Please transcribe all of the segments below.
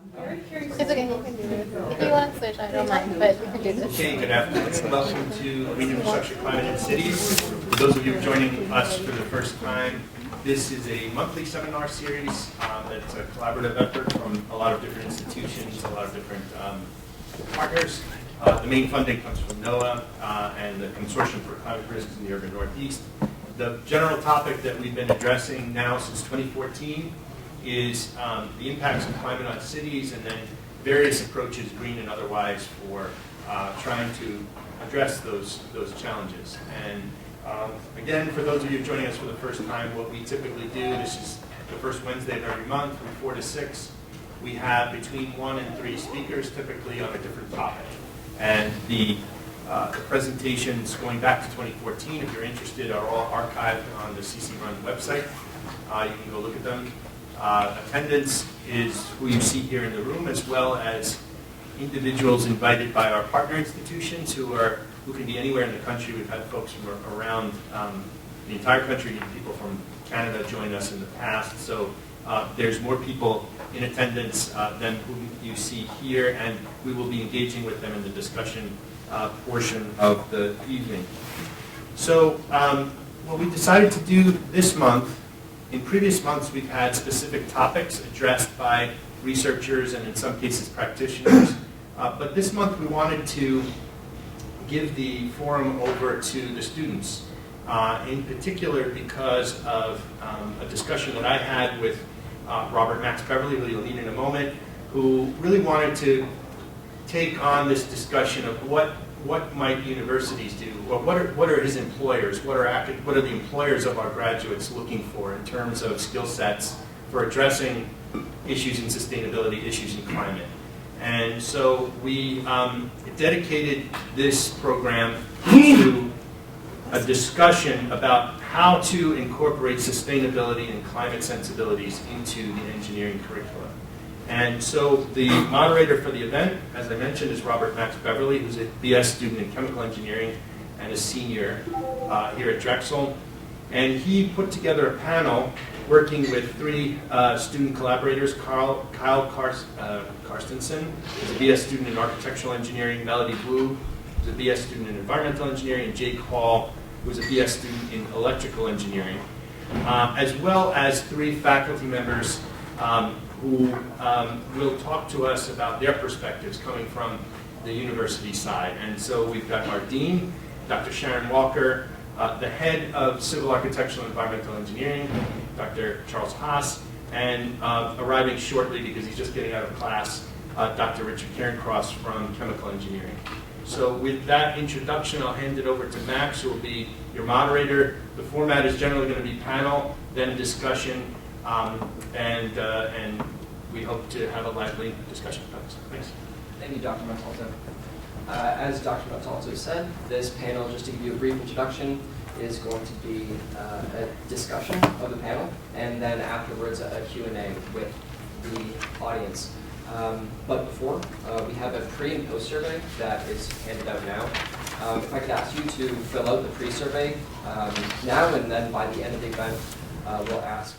It's okay, you can do it. If you want to switch, I don't mind, but you can do this. Okay, good afternoon. Welcome to Green Infrastructure, Climate, and Cities. For those of you joining us for the first time, this is a monthly seminar series that's a collaborative effort from a lot of different institutions, a lot of different partners. The main funding comes from NOAA and the Consortium for Climate Risks in the Urban Northeast. The general topic that we've been addressing now since 2014 is the impacts of climate on cities, and then various approaches, green and otherwise, for trying to address those challenges. And again, for those of you joining us for the first time, what we typically do, this is the first Wednesday of every month from 4 to 6. We have between 1 and 3 speakers, typically on a different topic. And the presentations going back to 2014, if you're interested, are all archived on the CC Run website. You can go look at them. Attendance is who you see here in the room, as well as individuals invited by our partner institutions who can be anywhere in the country. We've had folks from around the entire country, people from Canada join us in the past. So there's more people in attendance than who you see here, and we will be engaging with them in the discussion portion of the evening. So what we decided to do this month, in previous months we've had specific topics addressed by researchers and in some cases practitioners, but this month we wanted to give the forum over to the students, in particular because of a discussion that I had with Robert Max Beverly, who you'll meet in a moment, who really wanted to take on this discussion of what might universities do? What are his employers? What are the employers of our graduates looking for in terms of skill sets for addressing issues in sustainability, issues in climate? And so we dedicated this program to a discussion about how to incorporate sustainability and climate sensibilities into the engineering curriculum. And so the moderator for the event, as I mentioned, is Robert Max Beverly, who's a BS student in chemical engineering and a senior here at Drexel. And he put together a panel working with 3 student collaborators, Kyle Karstensen, who's a BS student in architectural engineering, Melody Wu, who's a BS student in environmental engineering, and Jake Hall, who's a BS student in electrical engineering, as well as 3 faculty members who will talk to us about their perspectives coming from the university side. And so we've got our dean, Dr. Sharon Walker, the head of civil architectural and environmental engineering, Dr. Charles Haas, and arriving shortly because he's just getting out of class, Dr. Richard Cairncross from chemical engineering. So with that introduction, I'll hand it over to Max, who will be your moderator. The format is generally going to be panel, then discussion, and we hope to have a lively discussion about this. Thanks. Thank you, Dr. Montalto. As Dr. Montalto said, this panel, just to give you a brief introduction, is going to be a discussion of the panel, and then afterwards a Q&A with the audience. But before, we have a pre- and post-survey that is handed out now. If I could ask you to fill out the pre-survey now, and then by the end of the event, we'll ask.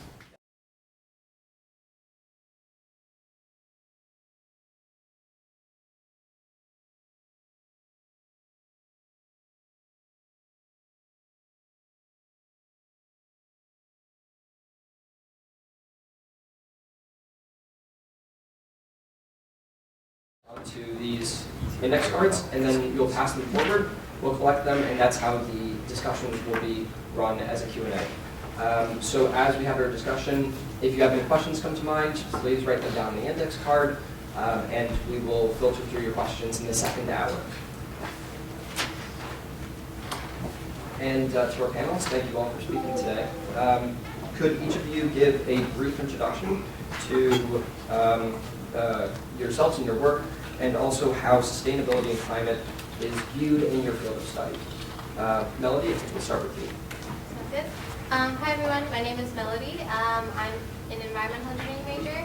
To these index cards, and then you'll pass them forward. We'll collect them, and that's how the discussions will be run as a Q&A. So as we have our discussion, if you have any questions come to mind, please write them down on the index card, and we will filter through your questions in the second hour. And to our panelists, thank you all for speaking today. Could each of you give a brief introduction to yourselves and your work, and also how sustainability and climate is viewed in your field of study? Melody, I think we'll start with you. Sounds good. Hi everyone, my name is Melody. I'm an environmental engineering major,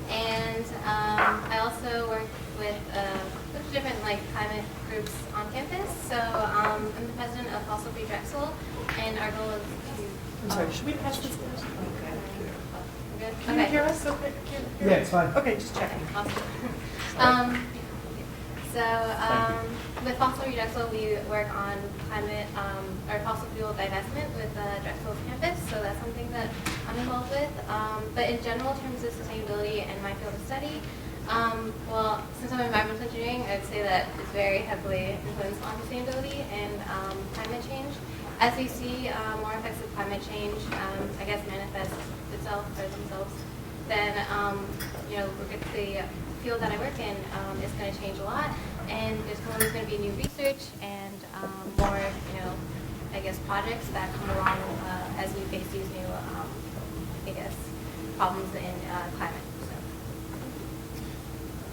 and I also work with different climate groups on campus. So I'm the president of Fossil Free Drexel, and our goal is to... I'm sorry, should we pass this? Okay. good? Can you hear us? Okay. Yeah, it's fine. Okay, just checking. Awesome. With Fossil Drexel, we work on climate or fossil fuel divestment with Drexel's campus, so that's something that I'm involved with. But in general, in terms of sustainability and my field of study, well, since I'm in environmental engineering, I'd say that it's very heavily influenced on sustainability and climate change. As we see more effects of climate change, I guess, manifest itself or themselves, then the field that I work in is going to change a lot, and there's always going to be new research and more, I guess, projects that come along as we face these new, I guess, problems in climate.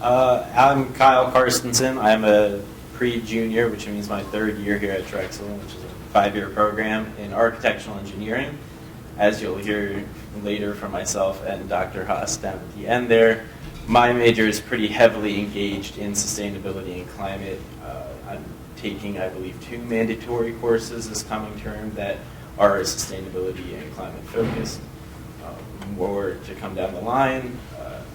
I'm Kyle Carstensen. I'm a pre-junior, which means my third year here at Drexel, which is a 5-year program in architectural engineering. As you'll hear later from myself and Dr. Haas down at the end there, my major is pretty heavily engaged in sustainability and climate. I'm taking, I believe, 2 mandatory courses this coming term that are sustainability and climate focused. More to come down the line.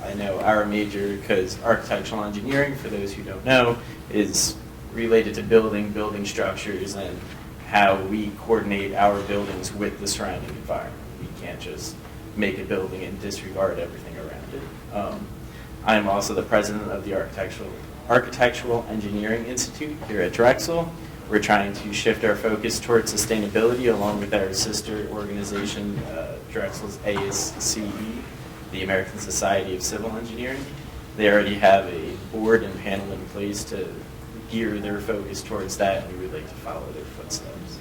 I know our major, because architectural engineering, for those who don't know, is related to building structures and how we coordinate our buildings with the surrounding environment. We can't just make a building and disregard everything around it. I'm also the president of the Architectural Engineering Institute here at Drexel. We're trying to shift our focus towards sustainability along with our sister organization, Drexel's ASCE, the American Society of Civil Engineering. They already have a board and panel in place to gear their focus towards that, and we would like to follow their footsteps.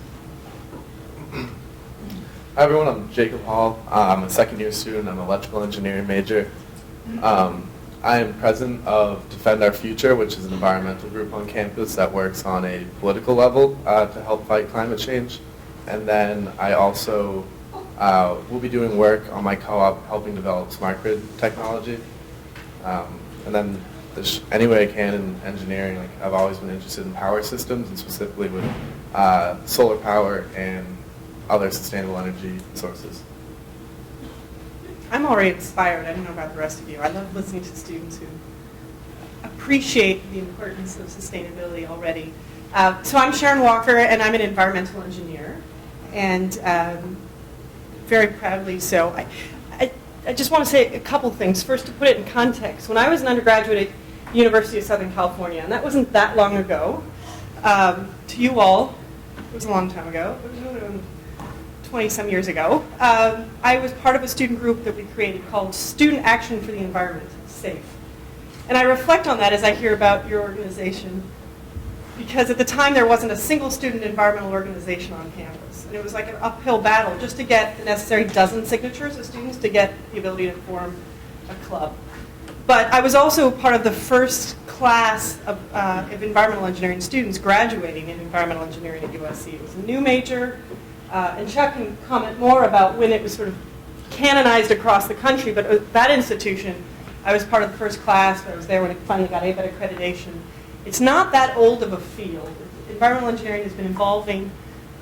Hi everyone, I'm Jacob Hall. I'm a second-year student. I'm an electrical engineering major. I am president of Defend Our Future, which is an environmental group on campus that works on a political level to help fight climate change. And then I also will be doing work on my co-op helping develop smart grid technology. And then any way I can in engineering, like I've always been interested in power systems, and specifically with solar power and other sustainable energy sources. I'm already inspired. I don't know about the rest of you. I love listening to students who appreciate the importance of sustainability already. So I'm Sharon Walker, and I'm an environmental engineer, and very proudly so. I just want to say a couple things. First, to put it in context, when I was an undergraduate at University of Southern California, and that wasn't that long ago, to you all, it was a long time ago. It was 20-some years ago, I was part of a student group that we created called Student Action for the Environment, SAFE. And I reflect on that as I hear about your organization, because at the time there wasn't a single student environmental organization on campus. And it was like an uphill battle just to get the necessary dozen signatures of students to get the ability to form a club. But I was also part of the first class of environmental engineering students graduating in environmental engineering at USC. It was a new major. And Chuck can comment more about when it was sort of canonized across the country, but at that institution, I was part of the first class. I was there when it finally got ABET accreditation. It's not that old of a field. Environmental engineering has been evolving.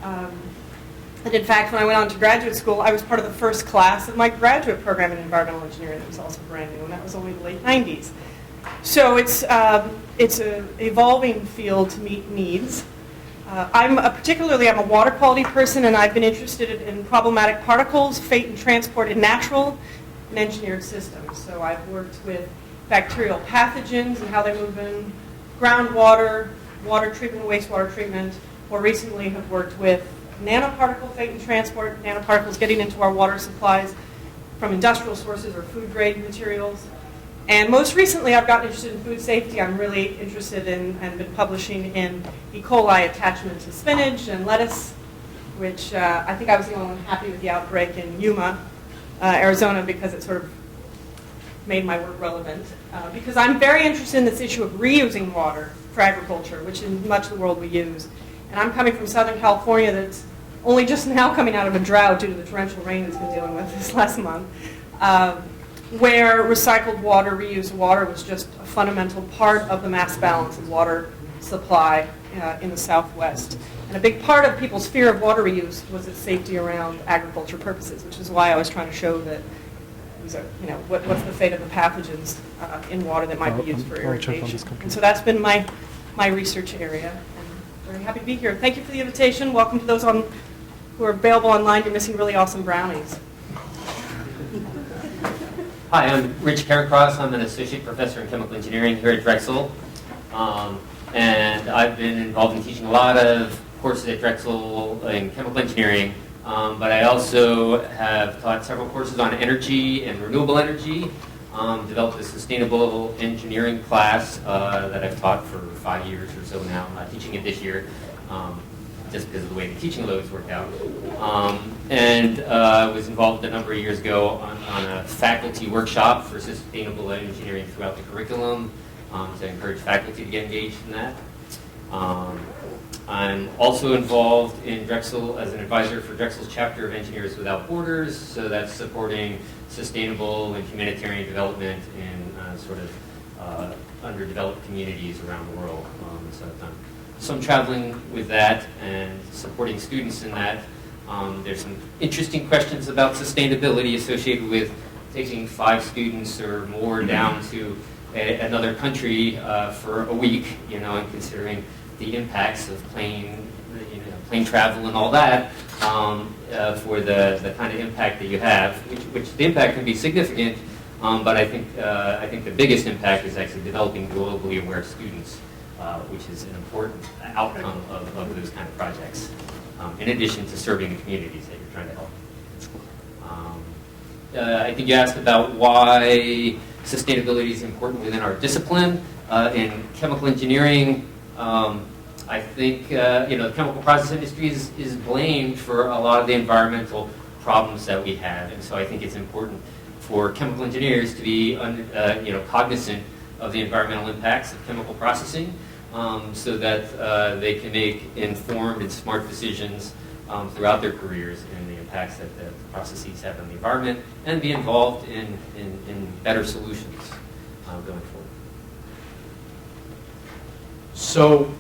And in fact, when I went on to graduate school, I was part of the first class of my graduate program in environmental engineering that was also brand new, and that was only the late 90s. So it's an evolving field to meet needs. I'm a water quality person, and I've been interested in problematic particles, fate and transport in natural and engineered systems. So I've worked with bacterial pathogens and how they move in groundwater, water treatment, wastewater treatment. More recently have worked with nanoparticle fate and transport, nanoparticles getting into our water supplies from industrial sources or food grade materials. And most recently, I've gotten interested in food safety. I'm really interested in and been publishing in E. coli attachment to spinach and lettuce, which I think I was the only one happy with the outbreak in Yuma, Arizona, because it sort of made my work relevant. Because I'm very interested in this issue of reusing water for agriculture, which in much of the world we use. And I'm coming from Southern California that's only just now coming out of a drought due to the torrential rain it's been dealing with this last month. Where recycled water, reused water, was just a fundamental part of the mass balance of water supply in the Southwest. And a big part of people's fear of water reuse was its safety around agriculture purposes, which is why I was trying to show that what's the fate of the pathogens in water that might be used for irrigation. And so that's been my research area. And very happy to be here. Thank you for the invitation. Welcome to those who are available online. You're missing really awesome brownies. Hi, I'm Rich Cairncross. I'm an associate professor in chemical engineering here at Drexel. And I've been involved in teaching a lot of courses at Drexel in chemical engineering. But I also have taught several courses on energy and renewable energy. Developed a sustainable engineering class that I've taught for 5 years or so now. I'm not teaching it this year, just because of the way the teaching loads worked out. And was involved a number of years ago on a faculty workshop for sustainable engineering throughout the curriculum to encourage faculty to get engaged in that. I'm also involved in Drexel as an advisor for Drexel's chapter of Engineers Without Borders, so that's supporting sustainable and humanitarian development in sort of underdeveloped communities around the world. So I've done some traveling with that and supporting students in that. There's some interesting questions about sustainability associated with taking 5 students or more down to another country for a week, and considering the impacts of plane travel and all that for the kind of impact that you have, which the impact can be significant, but I think the biggest impact is actually developing globally aware students, which is an important outcome of those kind of projects, in addition to serving the communities that you're trying to help. I think you asked about why sustainability is important within our discipline. In chemical engineering, I think the chemical process industry is blamed for a lot of the environmental problems that we have, and so I think it's important for chemical engineers to be cognizant of the environmental impacts of chemical processing, so that they can make informed and smart decisions throughout their careers and the impacts that the processes have on the environment, and be involved in better solutions going forward. So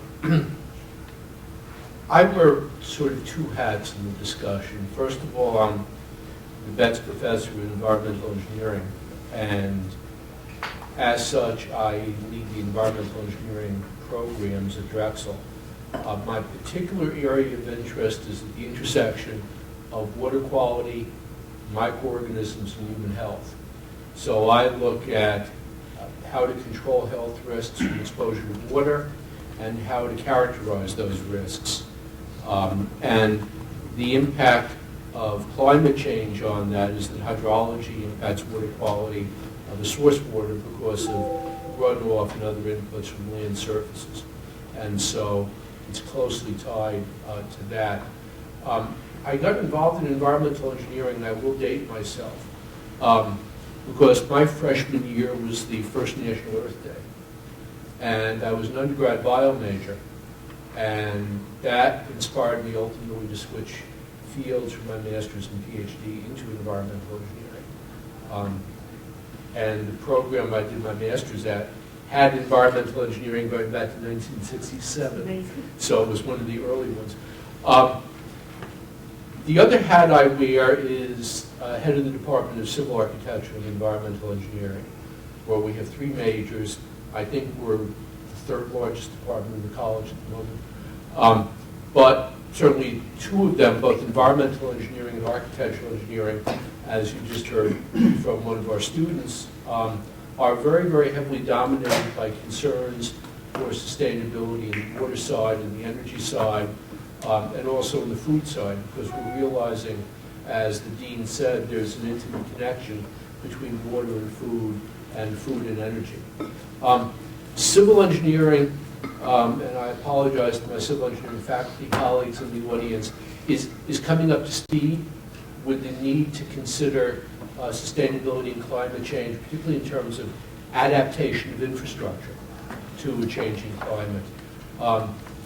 I wear sort of 2 hats in the discussion. First of all, I'm the Betz professor in environmental engineering, and as such, I lead the environmental engineering programs at Drexel. My particular area of interest is at the intersection of water quality, microorganisms, and human health. So I look at how to control health risks from exposure to water and how to characterize those risks. And the impact of climate change on that is that hydrology impacts water quality of the source water because of runoff and other inputs from land surfaces. And so it's closely tied to that. I got involved in environmental engineering, and I will date myself, because my freshman year was the first National Earth Day. And I was an undergrad bio major, and that inspired me ultimately to switch fields from my master's and PhD into environmental engineering. And the program I did my master's at had environmental engineering going back to 1967. Amazing. So it was one of the early ones. The other hat I wear is head of the Department of Civil Architecture and Environmental Engineering, where we have 3 majors. I think we're the 3rd largest department in the college at the moment. But certainly 2 of them, both environmental engineering and architectural engineering, as you just heard from one of our students, are very, very heavily dominated by concerns for sustainability in the water side and the energy side, and also in the food side, because we're realizing, as the dean said, there's an intimate connection between water and food and energy. Civil engineering, and I apologize to my civil engineering faculty colleagues in the audience, is coming up to speed with the need to consider sustainability and climate change, particularly in terms of adaptation of infrastructure to a changing climate.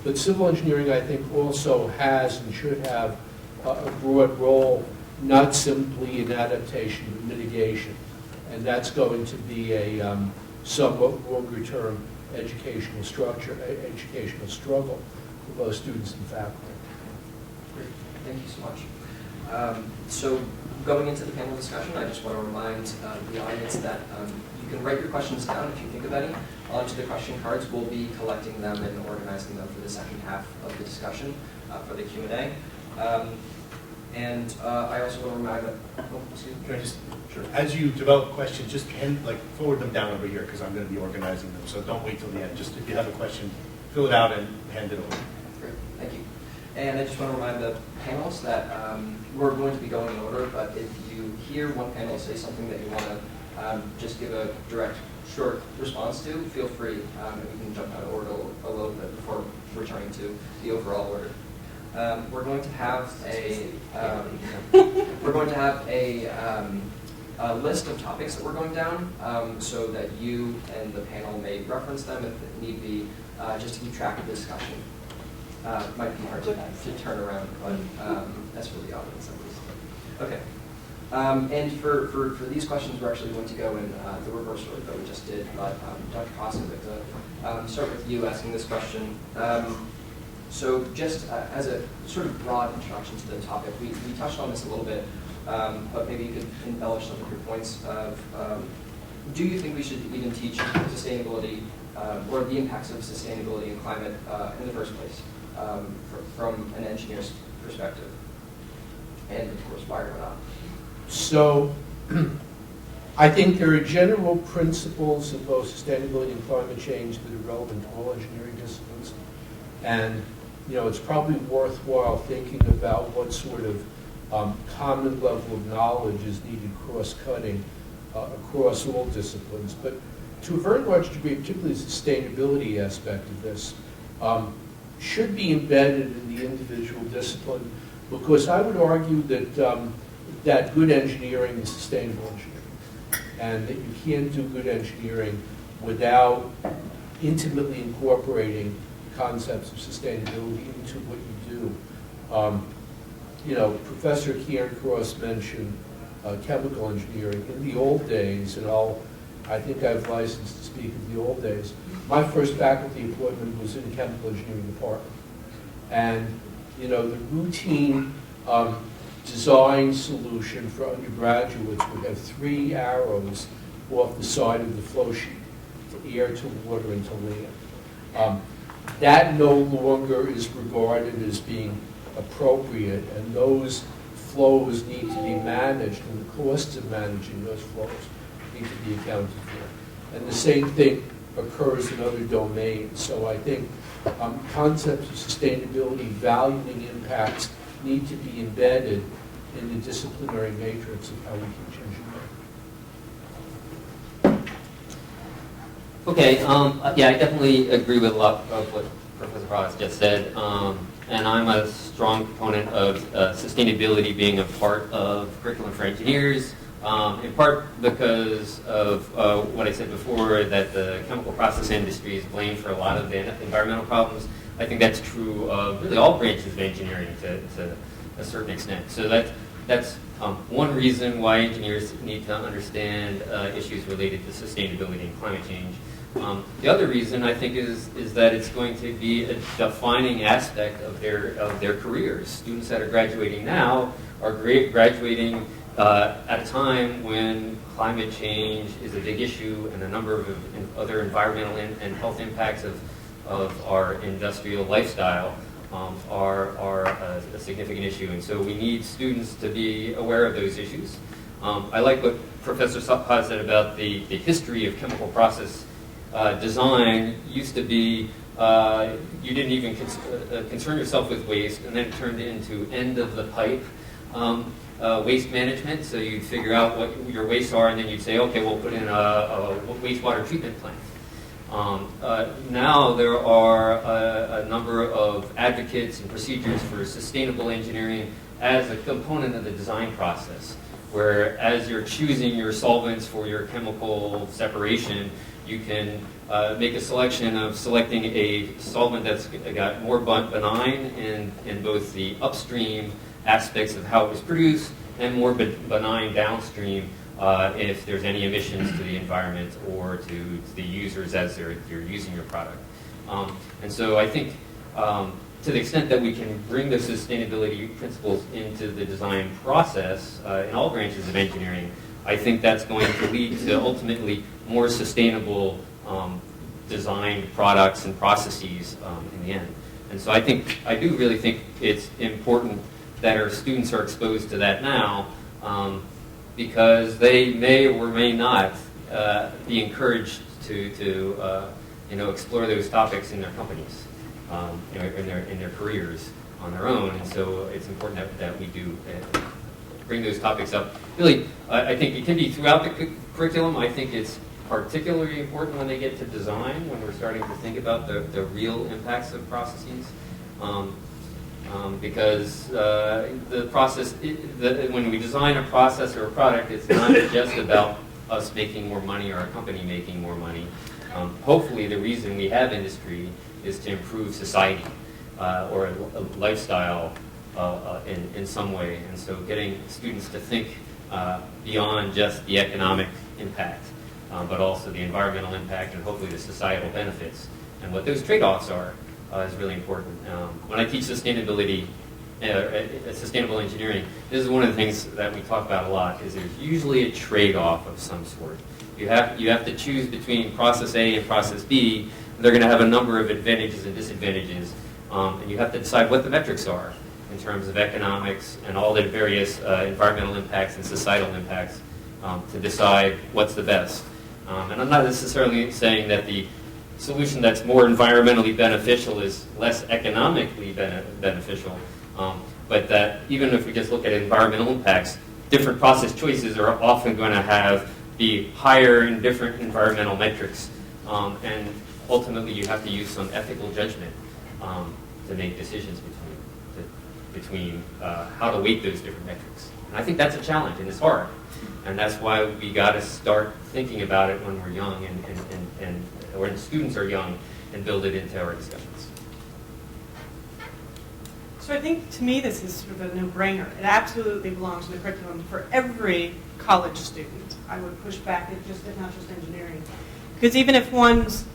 But civil engineering, I think, also has and should have a broad role, not simply in adaptation, but mitigation. And that's going to be a somewhat longer-term educational struggle for both students and faculty. Great. Thank you so much. So going into the panel discussion, I just want to remind the audience that you can write your questions down if you think of any onto the question cards. We'll be collecting them and organizing them for the second half of the discussion for the Q&A. I also want to remind that, Can I just, sure. As you develop questions, just forward them down over here because I'm going to be organizing them. So don't wait till the end. Just if you have a question, fill it out and hand it over. Great, thank you. And I just want to remind the panelists that we're going to be going in order, but if you hear one panel say something that you want to just give a direct, short response to, feel free, and we can jump out of order a little bit before returning to the overall order. We're going to have a list of topics that we're going down, so that you and the panel may reference them if need be, just to keep track of the discussion. Might be hard to turn around, but that's for the audience at least. Okay. And for these questions, we're actually going to go in the reverse order that we just did. But Dr. Haas, I'd like to start with you asking this question. So just as a sort of broad introduction to the topic, we touched on this a little bit, but maybe you could embellish some of your points of, do you think we should even teach sustainability or the impacts of sustainability and climate in the first place from an engineer's perspective? And of course, why or not? So I think there are general principles of both sustainability and climate change that are relevant to all engineering disciplines. And it's probably worthwhile thinking about what sort of common level of knowledge is needed cross-cutting across all disciplines. But to a very large degree, particularly the sustainability aspect of this, should be embedded in the individual discipline, because I would argue that that good engineering is sustainable engineering, and that you can't do good engineering without intimately incorporating concepts of sustainability into what you do. Professor Cairncross mentioned chemical engineering. In the old days, and I think I've licensed to speak of the old days, my first faculty appointment was in the chemical engineering department. And, the routine design solution for undergraduates would have 3 arrows off the side of the flow sheet, to air, to water, and to land. That no longer is regarded as being appropriate, and those flows need to be managed, and the costs of managing those flows need to be accounted for. And the same thing occurs in other domains. So I think concepts of sustainability, valuing impacts, need to be embedded in the disciplinary matrix of how we teach engineering. Okay, yeah, I definitely agree with a lot of what Professor Haas just said, and I'm a strong proponent of sustainability being a part of curriculum for engineers, in part because of what I said before, that the chemical process industry is blamed for a lot of the environmental problems. I think that's true of really all branches of engineering to a certain extent. So that's one reason why engineers need to understand issues related to sustainability and climate change. The other reason, I think, is that it's going to be a defining aspect of their careers. Students that are graduating now are graduating at a time when climate change is a big issue, and a number of other environmental and health impacts of our industrial lifestyle are a significant issue. And so we need students to be aware of those issues. I like what Professor Haas said about the history of chemical process design. Used to be you didn't even concern yourself with waste, and then it turned into end of the pipe waste management. So you'd figure out what your wastes are, and then you'd say, okay, we'll put in a wastewater treatment plant. Now there are a number of advocates and procedures for sustainable engineering as a component of the design process, where as you're choosing your solvents for your chemical separation, you can make a selection of selecting a solvent that's got more benign in both the upstream aspects of how it was produced and more benign downstream if there's any emissions to the environment or to the users as you're using your product. And so I think to the extent that we can bring those sustainability principles into the design process in all branches of engineering, I think that's going to lead to ultimately more sustainable designed products and processes in the end. And so I do really think it's important that our students are exposed to that now, because they may or may not be encouraged to explore those topics in their companies, in their careers on their own. And so it's important that we do bring those topics up. Really, I think it can be throughout the curriculum. I think it's particularly important when they get to design, when we're starting to think about the real impacts of processes. Because the process, when we design a process or a product, it's not just about us making more money or a company making more money. Hopefully the reason we have industry is to improve society or a lifestyle in some way. And so getting students to think beyond just the economic impact, but also the environmental impact and hopefully the societal benefits and what those trade-offs are is really important. When I teach sustainability, sustainable engineering, this is one of the things that we talk about a lot, is there's usually a trade-off of some sort. You have to choose between process A and process B. They're going to have a number of advantages and disadvantages, and you have to decide what the metrics are in terms of economics and all the various environmental impacts and societal impacts to decide what's the best. And I'm not necessarily saying that the solution that's more environmentally beneficial is less economically beneficial, but that even if we just look at environmental impacts, different process choices are often going to be higher in different environmental metrics, and ultimately you have to use some ethical judgment to make decisions between how to weight those different metrics. And I think that's a challenge, and it's hard. And that's why we got to start thinking about it when we're young and when students are young, and build it into our discussions. So I think, to me, this is sort of a no-brainer. It absolutely belongs in the curriculum for every college student. I would push back at not just engineering. Because even if one's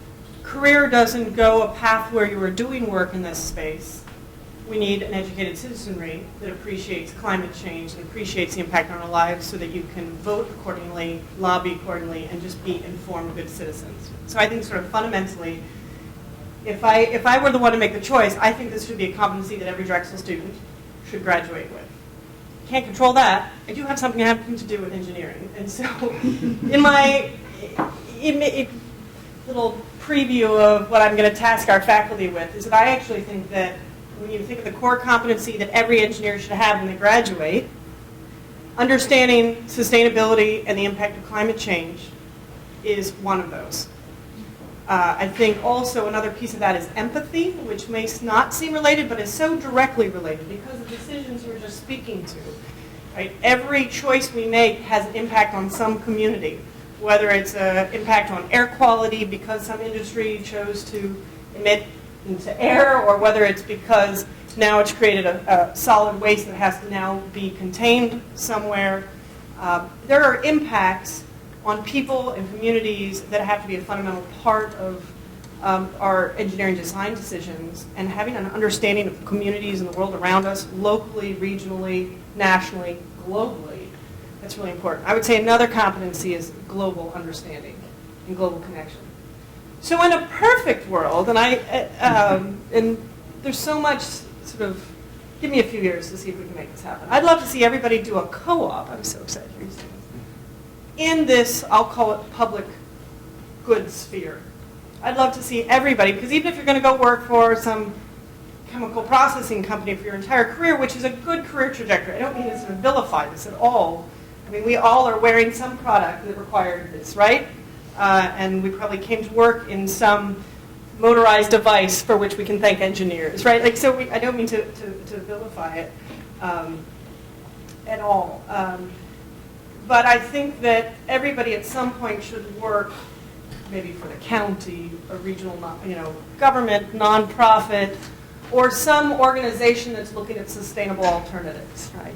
career doesn't go a path where you are doing work in this space, we need an educated citizenry that appreciates climate change and appreciates the impact on our lives so that you can vote accordingly, lobby accordingly, and just be informed good citizens. So I think sort of fundamentally, if I were the one to make the choice, I think this should be a competency that every Drexel student should graduate with. Can't control that. I do have something having to do with engineering. And so in my little preview of what I'm going to task our faculty with is that I actually think that when you think of the core competency that every engineer should have when they graduate, understanding sustainability and the impact of climate change is one of those. I think also another piece of that is empathy, which may not seem related, but is so directly related because of the decisions you were just speaking to. Right? Every choice we make has an impact on some community, whether it's an impact on air quality because some industry chose to emit into air, or whether it's because now it's created a solid waste that has to now be contained somewhere. There are impacts on people and communities that have to be a fundamental part of our engineering design decisions, and having an understanding of the communities and the world around us, locally, regionally, nationally, globally, that's really important. I would say another competency is global understanding and global connection. So in a perfect world, and there's so much sort of, give me a few years to see if we can make this happen. I'd love to see everybody do a co-op. I'm so excited for you. In this, I'll call it public good sphere. I'd love to see everybody, because even if you're going to go work for some chemical processing company for your entire career, which is a good career trajectory, I don't mean to sort of vilify this at all. I mean, we all are wearing some product that required this, right? And we probably came to work in some motorized device for which we can thank engineers, right? Like, so I don't mean to vilify it at all. But I think that everybody at some point should work maybe for the county, a regional, government, nonprofit, or some organization that's looking at sustainable alternatives, right?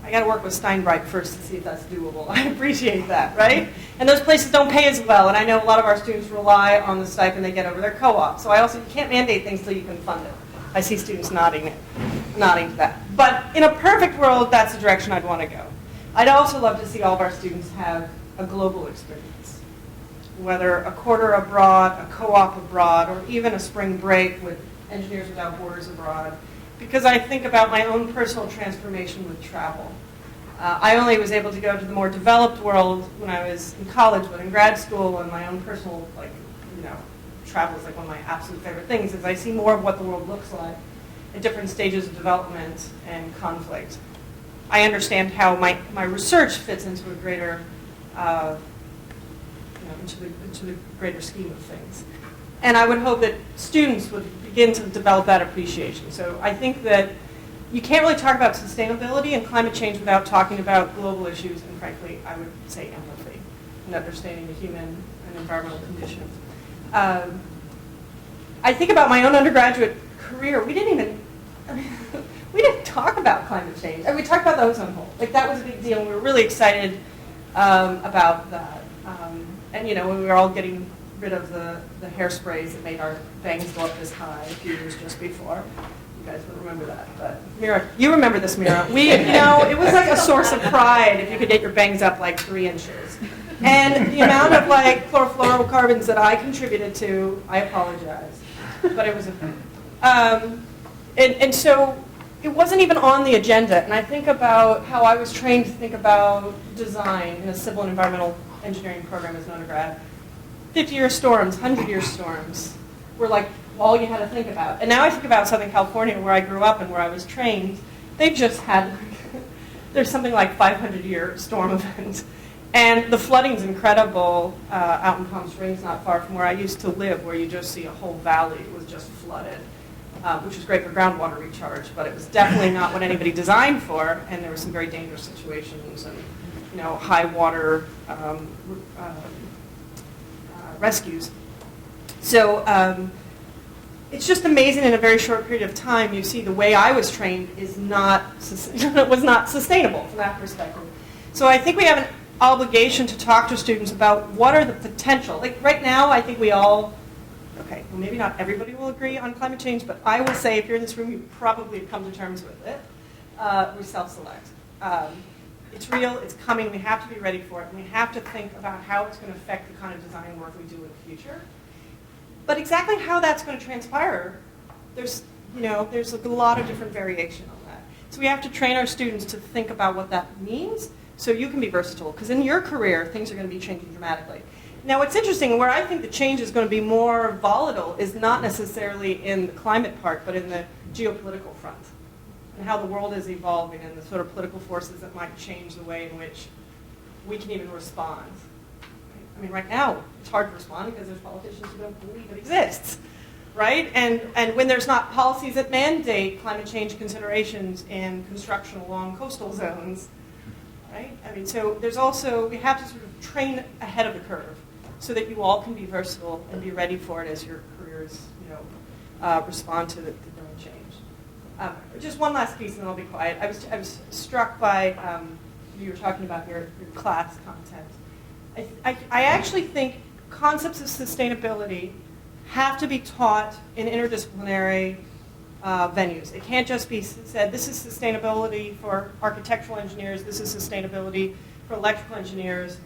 I got to work with Steinbreit first to see if that's doable. I appreciate that, right? And those places don't pay as well, and I know a lot of our students rely on the stipend they get over their co-op. So you can't mandate things till you can fund it. I see students nodding to that. But in a perfect world, that's the direction I'd want to go. I'd also love to see all of our students have a global experience, whether a quarter abroad, a co-op abroad, or even a spring break with Engineers Without Borders abroad, because I think about my own personal transformation with travel. I only was able to go to the more developed world when I was in college, but in grad school and my own personal, travel is like one of my absolute favorite things, is I see more of what the world looks like at different stages of development and conflict. I understand how my research fits into a greater, into the greater scheme of things. And I would hope that students would begin to develop that appreciation. So I think that you can't really talk about sustainability and climate change without talking about global issues and, frankly, I would say empathy and understanding the human and environmental conditions. I think about my own undergraduate career. We didn't talk about climate change. We talked about the ozone hole. That was a big deal, and we were really excited about that. And when we were all getting rid of the hairsprays that made our bangs go up this high a few years just before. You guys would remember that. But Mira, you remember this, Mira. It was like a source of pride if you could get your bangs up 3 inches. And the amount of chlorofluorocarbons that I contributed to, I apologize. But it was a thing. And so it wasn't even on the agenda. And I think about how I was trained to think about design in a civil and environmental engineering program as an undergrad. 50-year storms, 100-year storms were all you had to think about. And now I think about Southern California, where I grew up and where I was trained. They've just had, there's something like 500-year storm events. And the flooding's incredible out in Palm Springs, not far from where I used to live, where you just see a whole valley was just flooded, which was great for groundwater recharge, but it was definitely not what anybody designed for, and there were some very dangerous situations and high water rescues. So it's just amazing in a very short period of time you see the way I was trained was not sustainable from that perspective. So I think we have an obligation to talk to students about what are the potential. Right now I think we all, maybe not everybody will agree on climate change, but I will say if you're in this room you probably have come to terms with it. We self-select. It's real, it's coming, we have to be ready for it, and we have to think about how it's going to affect the kind of design work we do in the future. But exactly how that's going to transpire, there's a lot of different variation on that. So we have to train our students to think about what that means so you can be versatile, because in your career, things are going to be changing dramatically. Now what's interesting, where I think the change is going to be more volatile is not necessarily in the climate part, but in the geopolitical front. And how the world is evolving and the sort of political forces that might change the way in which we can even respond. Right now, it's hard to respond because there's politicians who don't believe it exists, right? And when there's not policies that mandate climate change considerations in construction along coastal zones, right? So there's also, we have to sort of train ahead of the curve so that you all can be versatile and be ready for it as your careers, respond to the growing change. Just one last piece, and then I'll be quiet. I was struck by you were talking about your class content. I actually think concepts of sustainability have to be taught in interdisciplinary venues. It can't just be said, this is sustainability for architectural engineers, this is sustainability for electrical engineers.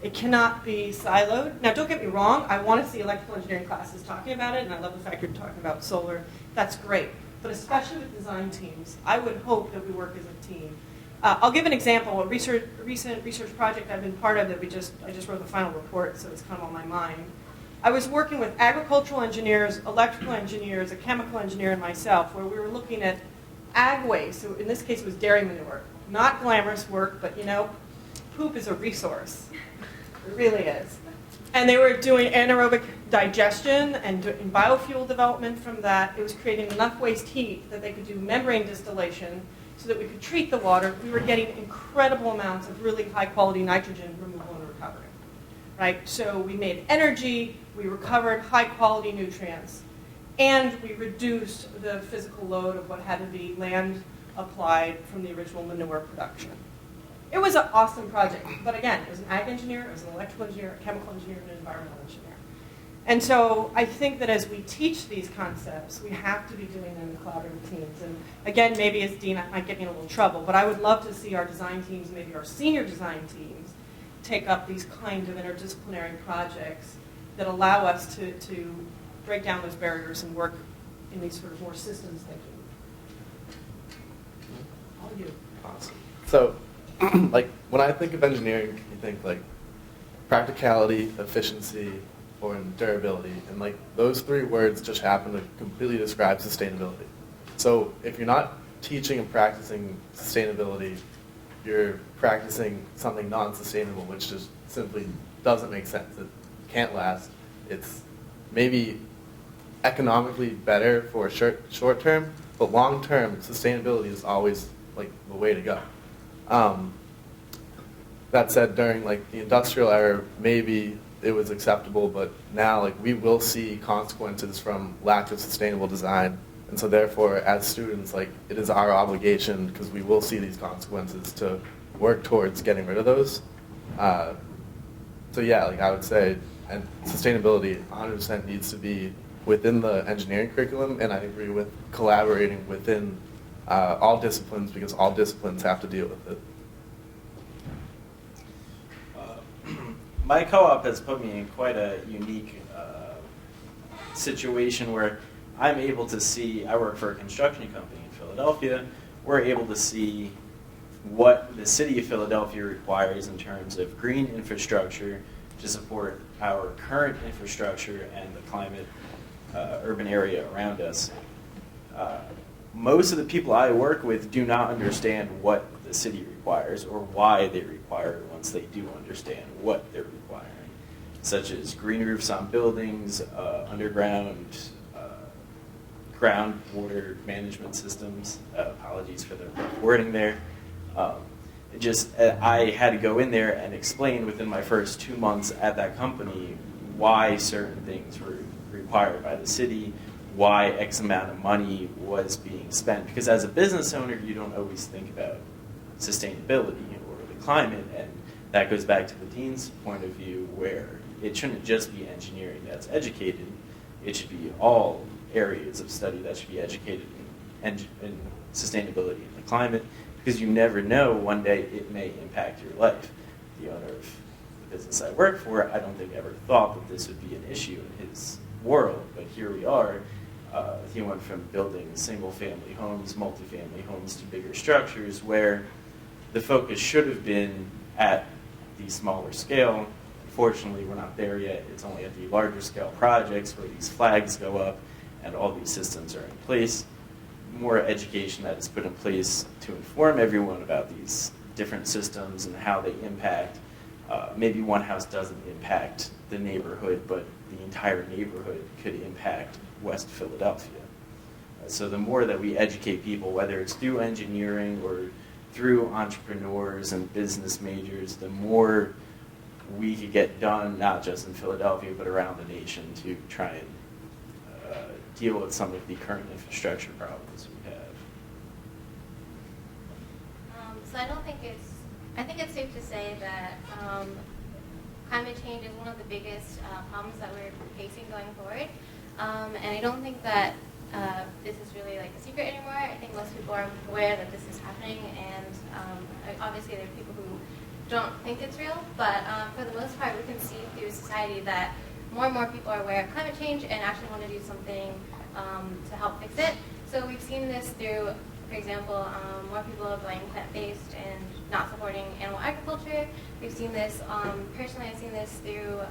It cannot be siloed. Now, don't get me wrong, I want to see electrical engineering classes talking about it, and I love the fact you're talking about solar. That's great. But especially with design teams, I would hope that we work as a team. I'll give an example. A recent research project I've been part of that I just wrote the final report, so it's kind of on my mind. I was working with agricultural engineers, electrical engineers, a chemical engineer, and myself, where we were looking at ag waste. So in this case, it was dairy manure. Not glamorous work, but poop is a resource. It really is. And they were doing anaerobic digestion and biofuel development from that. It was creating enough waste heat that they could do membrane distillation so that we could treat the water. We were getting incredible amounts of really high-quality nitrogen removal and recovery. Right? So we made energy, we recovered high-quality nutrients, and we reduced the physical load of what had to be land applied from the original manure production. It was an awesome project, but again, it was an ag engineer, it was an electrical engineer, a chemical engineer, and an environmental engineer. And so I think that as we teach these concepts, we have to be doing them in collaborative teams. And again, maybe as dean, I might get me in a little trouble, but I would love to see our design teams, maybe our senior design teams, take up these kind of interdisciplinary projects that allow us to break down those barriers and work in these sort of more systems thinking. All you. Awesome. So, like, when I think of engineering, you think, like, practicality, efficiency, or durability. And, like, those three words just happen to completely describe sustainability. So, if you're not teaching and practicing sustainability, you're practicing something non-sustainable, which just simply doesn't make sense. It can't last. It's maybe economically better for short term, but long term, sustainability is always like the way to go. That said, during like the industrial era, maybe it was acceptable, but now like we will see consequences from lack of sustainable design. And so therefore, as students, like it is our obligation, because we will see these consequences, to work towards getting rid of those. So yeah, like I would say, and sustainability 100% needs to be within the engineering curriculum, and I agree with collaborating within all disciplines, because all disciplines have to deal with it. My co-op has put me in quite a unique situation where I'm able to see, I work for a construction company in Philadelphia, we're able to see what the city of Philadelphia requires in terms of green infrastructure to support our current infrastructure and the climate urban area around us. Most of the people I work with do not understand what the city requires or why they require it once they do understand what they're requiring, such as green roofs on buildings, underground groundwater management systems. Apologies for the rough wording there. I had to go in there and explain within my first 2 months at that company why certain things were required by the city, why X amount of money was being spent. Because as a business owner, you don't always think about sustainability or the climate, and that goes back to the dean's point of view, where it shouldn't just be engineering that's educated, it should be all areas of study that should be educated in sustainability and the climate, because you never know, one day it may impact your life. The owner of the business I work for, I don't think ever thought that this would be an issue in his world, but here we are. He went from building single-family homes, multifamily homes, to bigger structures where the focus should have been at the smaller scale. Unfortunately, we're not there yet. It's only at the larger scale projects where these flags go up and all these systems are in place. More education that is put in place to inform everyone about these different systems and how they impact. Maybe one house doesn't impact the neighborhood, but the entire neighborhood could impact West Philadelphia. So the more that we educate people, whether it's through engineering or through entrepreneurs and business majors, the more we could get done, not just in Philadelphia, but around the nation, to try and deal with some of the current infrastructure problems we have. So I think it's safe to say that climate change is one of the biggest problems that we're facing going forward. And I don't think that this is really like a secret anymore. I think most people are aware that this is happening, and obviously there are people who don't think it's real, but for the most part we can see through society that more and more people are aware of climate change and actually want to do something to help fix it. So we've seen this through, for example, more people are going plant-based and not supporting animal agriculture. We've seen this, personally I've seen this through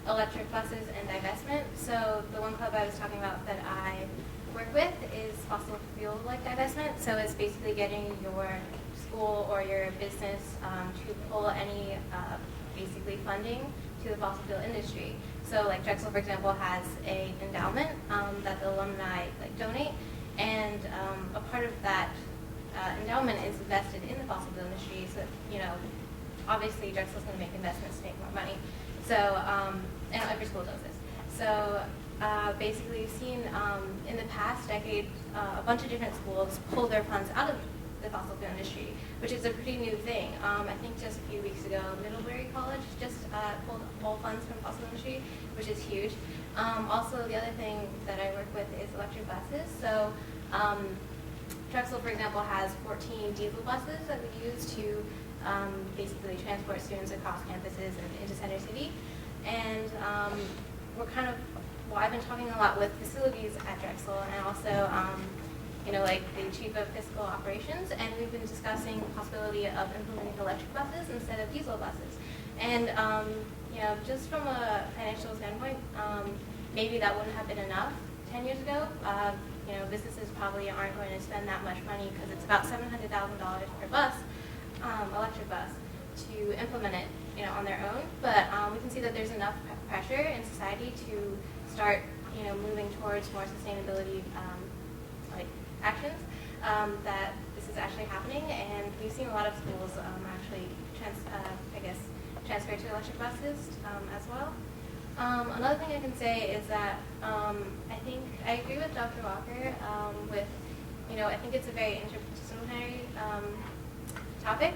electric buses and divestment. So the one club I was talking about that I work with is fossil fuel like divestment. So it's basically getting your school or your business to pull any basically funding to the fossil fuel industry. So like Drexel, for example, has an endowment that the alumni donate, and a part of that endowment is invested in the fossil fuel industry. So obviously Drexel's going to make investments to make more money. So and every school does this. So basically you've seen in the past decade a bunch of different schools pull their funds out of the fossil fuel industry, which is a pretty new thing. I think just a few weeks ago, Middlebury College just pulled all funds from fossil industry, which is huge. Also, the other thing that I work with is electric buses. So Drexel, for example, has 14 diesel buses that we use to basically transport students across campuses and into Center City. And we're kind of, well, I've been talking a lot with facilities at Drexel and also, like the chief of fiscal operations, and we've been discussing the possibility of implementing electric buses instead of diesel buses. And, just from a financial standpoint, maybe that wouldn't have been enough 10 years ago. Businesses probably aren't going to spend that much money because it's about $700,000 per bus, electric bus, to implement it, on their own. But we can see that there's enough pressure in society to start, moving towards more sustainability, actions, that this is actually happening. And we've seen a lot of schools actually transfer to electric buses as well. Another thing I can say is that I think I agree with Dr. Walker with, I think it's a very interdisciplinary topic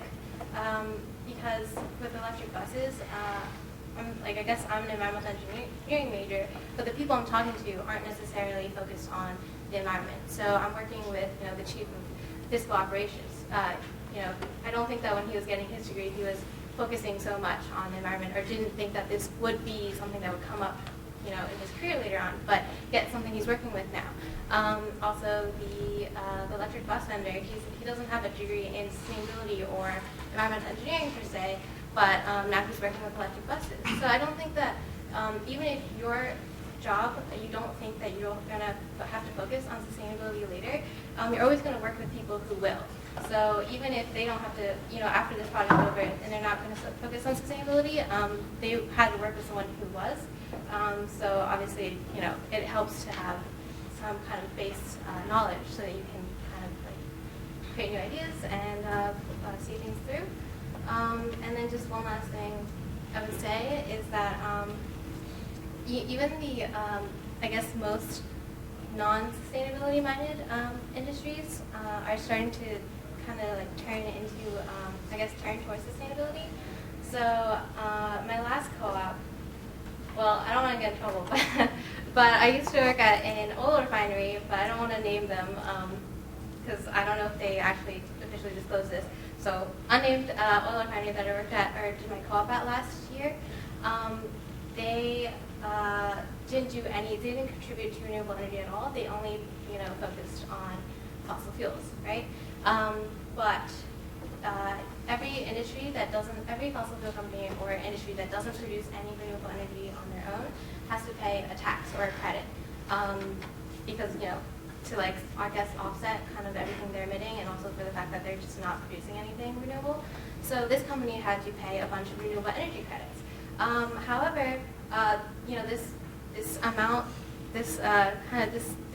because with electric buses, I guess I'm an environmental engineering major, but the people I'm talking to aren't necessarily focused on the environment. So I'm working with, the chief of fiscal operations. I don't think that when he was getting his degree, he was focusing so much on the environment or didn't think that this would be something that would come up, in his career later on, but yet something he's working with now. Also, the electric bus vendor, he doesn't have a degree in sustainability or environmental engineering per se, but now he's working with electric buses. So I don't think that even if your job, you don't think that you're going to have to focus on sustainability later, you're always going to work with people who will. So even if they don't have to, after this project is over and they're not going to focus on sustainability, they had to work with someone who was. So obviously, it helps to have some kind of base knowledge so that you can kind of create new ideas and see things through. And then just one last thing I would say is that even the, I guess, most non-sustainability minded industries are starting to kind of turn into, turn towards sustainability. So my last co-op, well, I don't want to get in trouble, but I used to work at an oil refinery, but I don't want to name them because I don't know if they actually officially disclose this. So unnamed oil refinery that I worked at or did my co-op at last year, they didn't contribute to renewable energy at all. They only, focused on fossil fuels, right? But every fossil fuel company or industry that doesn't produce any renewable energy on their own has to pay a tax or a credit because, to offset kind of everything they're emitting and also for the fact that they're just not producing anything renewable. So this company had to pay a bunch of renewable energy credits. However, this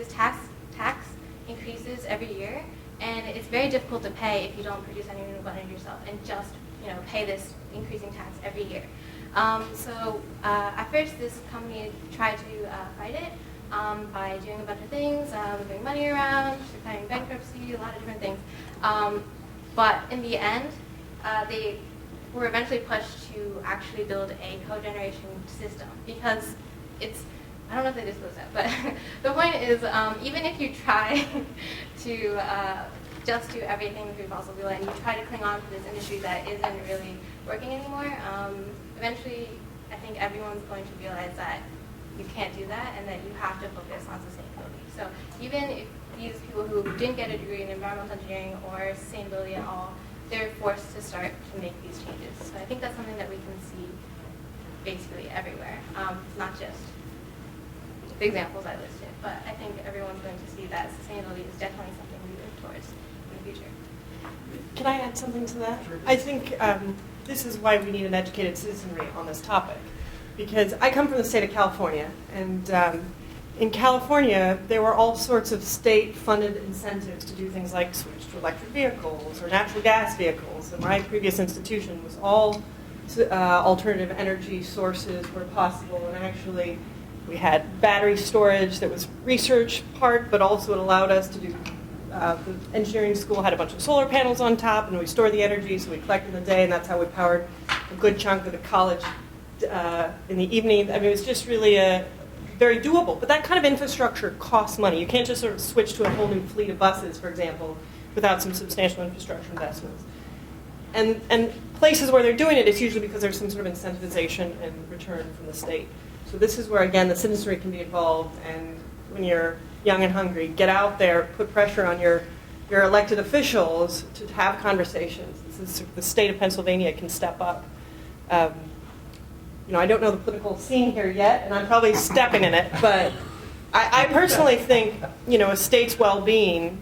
tax increases every year, and it's very difficult to pay if you don't produce any renewable energy yourself and just pay this increasing tax every year. So at first, this company tried to fight it by doing a bunch of things, moving money around, declaring bankruptcy, a lot of different things. But in the end, they were eventually pushed to actually build a cogeneration system because I don't know if they disclose that, but the point is, even if you try to just do everything through fossil fuel and you try to cling on to this industry that isn't really working anymore, eventually I think everyone's going to realize that you can't do that and that you have to focus on sustainability. So even if these people who didn't get a degree in environmental engineering or sustainability at all, they're forced to start to make these changes. So I think that's something that we can see basically everywhere, not just the examples I listed, but I think everyone's going to see that sustainability is definitely something we move towards in the future. Can I add something to that? I think this is why we need an educated citizenry on this topic. Because I come from the state of California, and in California, there were all sorts of state-funded incentives to do things like switch to electric vehicles or natural gas vehicles. And my previous institution was all alternative energy sources where possible, and actually We had battery storage that was research part, but also it allowed us to do, the engineering school had a bunch of solar panels on top, and we stored the energy, so we collected in the day, and that's how we powered a good chunk of the college in the evening. I mean, it was just really very doable. But that kind of infrastructure costs money. You can't just sort of switch to a whole new fleet of buses, for example, without some substantial infrastructure investments. And places where they're doing it, it's usually because there's some sort of incentivization and return from the state. So this is where, again, the citizenry can be involved, and when you're young and hungry, get out there, put pressure on your elected officials to have conversations. This is the state of Pennsylvania can step up. I don't know the political scene here yet, and I'm probably stepping in it, but I personally think, a state's well-being,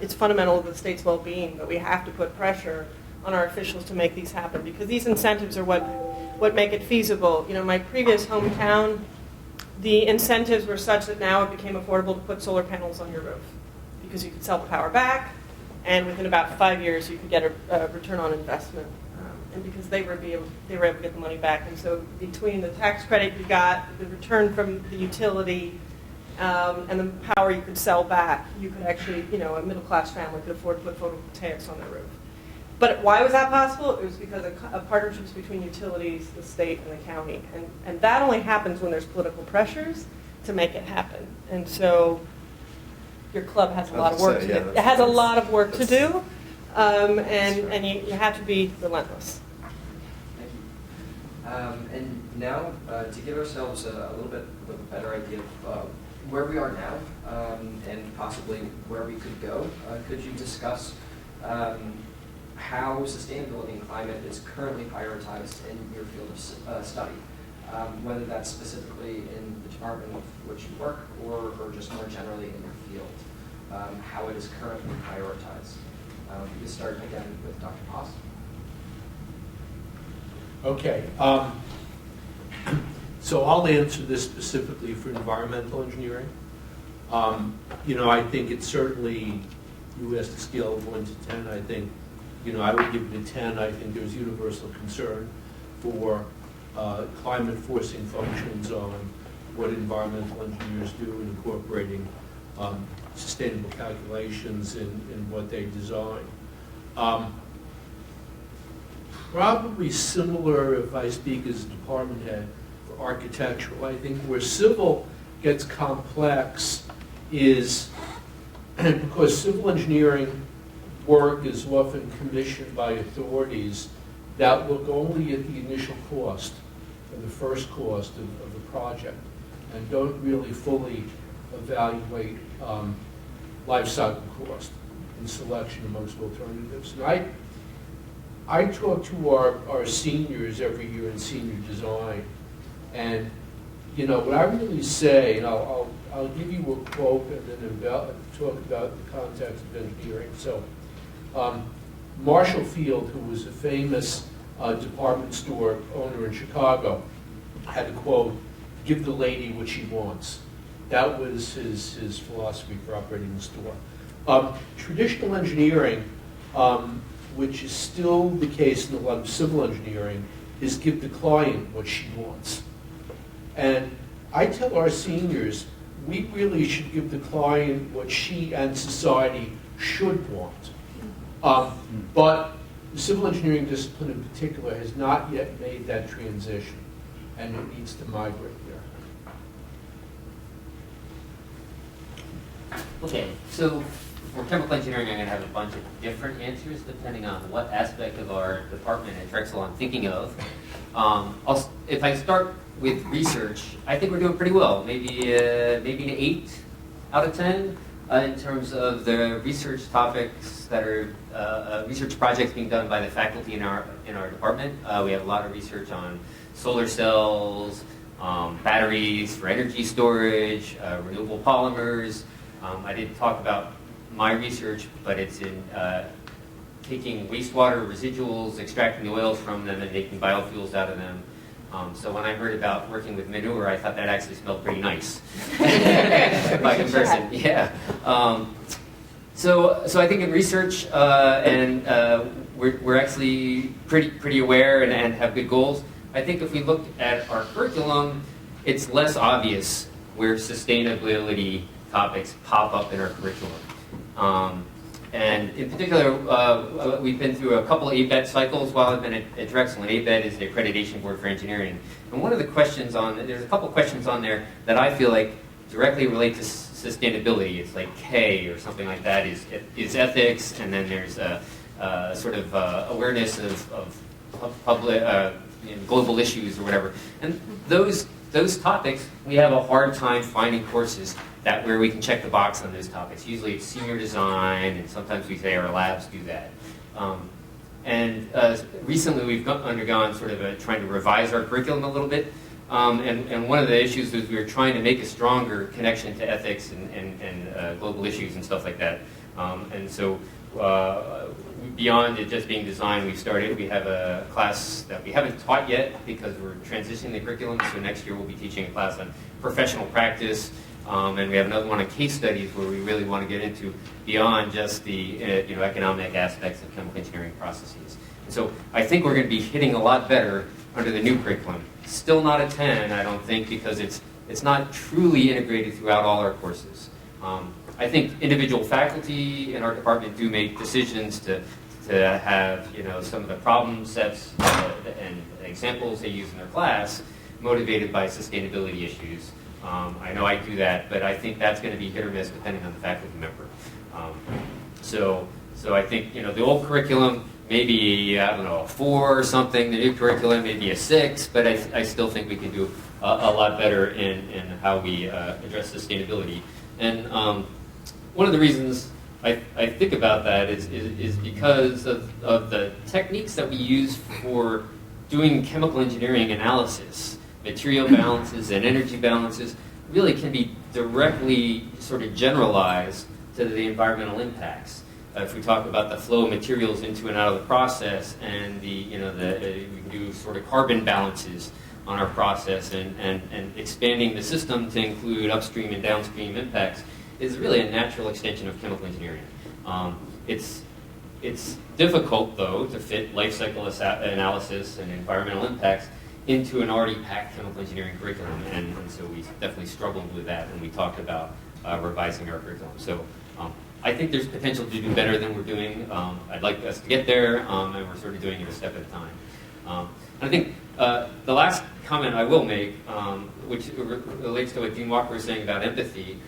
it's fundamental to the state's well-being, but we have to put pressure on our officials to make these happen, because these incentives are what make it feasible. My previous hometown, the incentives were such that now it became affordable to put solar panels on your roof, because you could sell the power back, and within about 5 years you could get a return on investment. And because they were able to get the money back. And so between the tax credit you got, the return from the utility, and the power you could sell back, you could actually, a middle-class family could afford to put photovoltaics on their roof. But why was that possible? It was because of partnerships between utilities, the state, and the county. And that only happens when there's political pressures to make it happen. And so your club has a lot of work to do. It has a lot of work to do, and you have to be relentless. Thank you. And now, to give ourselves a little bit of a better idea of where we are now, and possibly where we could go, could you discuss how sustainability and climate is currently prioritized in your field of study, whether that's specifically in the department with which you work or just more generally in your field, how it is currently prioritized. We can start again with Dr. Haas. Okay. So I'll answer this specifically for environmental engineering. I think it's certainly, you asked a scale of 1 to 10, I think, I would give it a 10. I think there's universal concern for climate forcing functions on what environmental engineers do in incorporating sustainable calculations in what they design. Probably similar, if I speak as a department head, for architectural. I think where civil gets complex is because civil engineering work is often commissioned by authorities that look only at the initial cost, or the first cost of the project, and don't really fully evaluate life cycle cost in selection amongst alternatives. And I talk to our seniors every year in senior design, and what I really say, and I'll give you a quote and then talk about the context of engineering. So Marshall Field, who was a famous department store owner in Chicago, had a quote, "Give the lady what she wants." That was his philosophy for operating the store. Traditional engineering, which is still the case in a lot of civil engineering, is give the client what she wants. And I tell our seniors, we really should give the client what she and society should want. But the civil engineering discipline in particular has not yet made that transition, and it needs to migrate there. Okay, so for chemical engineering, I'm going to have a bunch of different answers depending on what aspect of our department at Drexel I'm thinking of. If I start with research, I think we're doing pretty well. Maybe an 8 out of 10 in terms of the research topics that are research projects being done by the faculty in our department. We have a lot of research on solar cells, batteries for energy storage, renewable polymers. I didn't talk about my research, but it's in taking wastewater residuals, extracting the oils from them, and making biofuels out of them. So when I heard about working with manure, I thought that actually smelled pretty nice. By comparison, yeah. So I think in research, and we're actually pretty aware and have good goals. I think if we look at our curriculum, it's less obvious where sustainability topics pop up in our curriculum. And in particular, we've been through a couple of ABET cycles while I've been at Drexel, and ABET is the accreditation board for engineering. And one of the questions there's a couple questions on there that I feel like directly relate to sustainability. It's like K or something like that is ethics, and then there's a sort of awareness of public, global issues or whatever. And those topics, we have a hard time finding courses where we can check the box on those topics. Usually it's senior design, and sometimes we say our labs do that. Recently we've undergone sort of trying to revise our curriculum a little bit. And one of the issues was we were trying to make a stronger connection to ethics and global issues and stuff like that. And so beyond it just being design, we have a class that we haven't taught yet because we're transitioning the curriculum. So next year we'll be teaching a class on professional practice. And we have another one on case studies where we really want to get into beyond just the economic aspects of chemical engineering processes. And so I think we're going to be hitting a lot better under the new curriculum. Still not a 10, I don't think, because it's not truly integrated throughout all our courses. I think individual faculty in our department do make decisions to have some of the problem sets and examples they use in their class motivated by sustainability issues. I know I do that, but I think that's going to be hit or miss depending on the faculty member. So I think the old curriculum, maybe a 4 or something. The new curriculum, maybe a 6. But I still think we can do a lot better in how we address sustainability. And one of the reasons I think about that is because of the techniques that we use for doing chemical engineering analysis. Material balances and energy balances really can be directly sort of generalized to the environmental impacts. If we talk about the flow of materials into and out of the process, and we can do sort of carbon balances on our process, and expanding the system to include upstream and downstream impacts is really a natural extension of chemical engineering. It's difficult though to fit life cycle analysis and environmental impacts into an already packed chemical engineering curriculum, and so we definitely struggled with that when we talked about revising our curriculum. So I think there's potential to do better than we're doing. I'd like us to get there, and we're sort of doing it a step at a time. I think the last comment I will make, which relates to what Dean Walker was saying about empathy,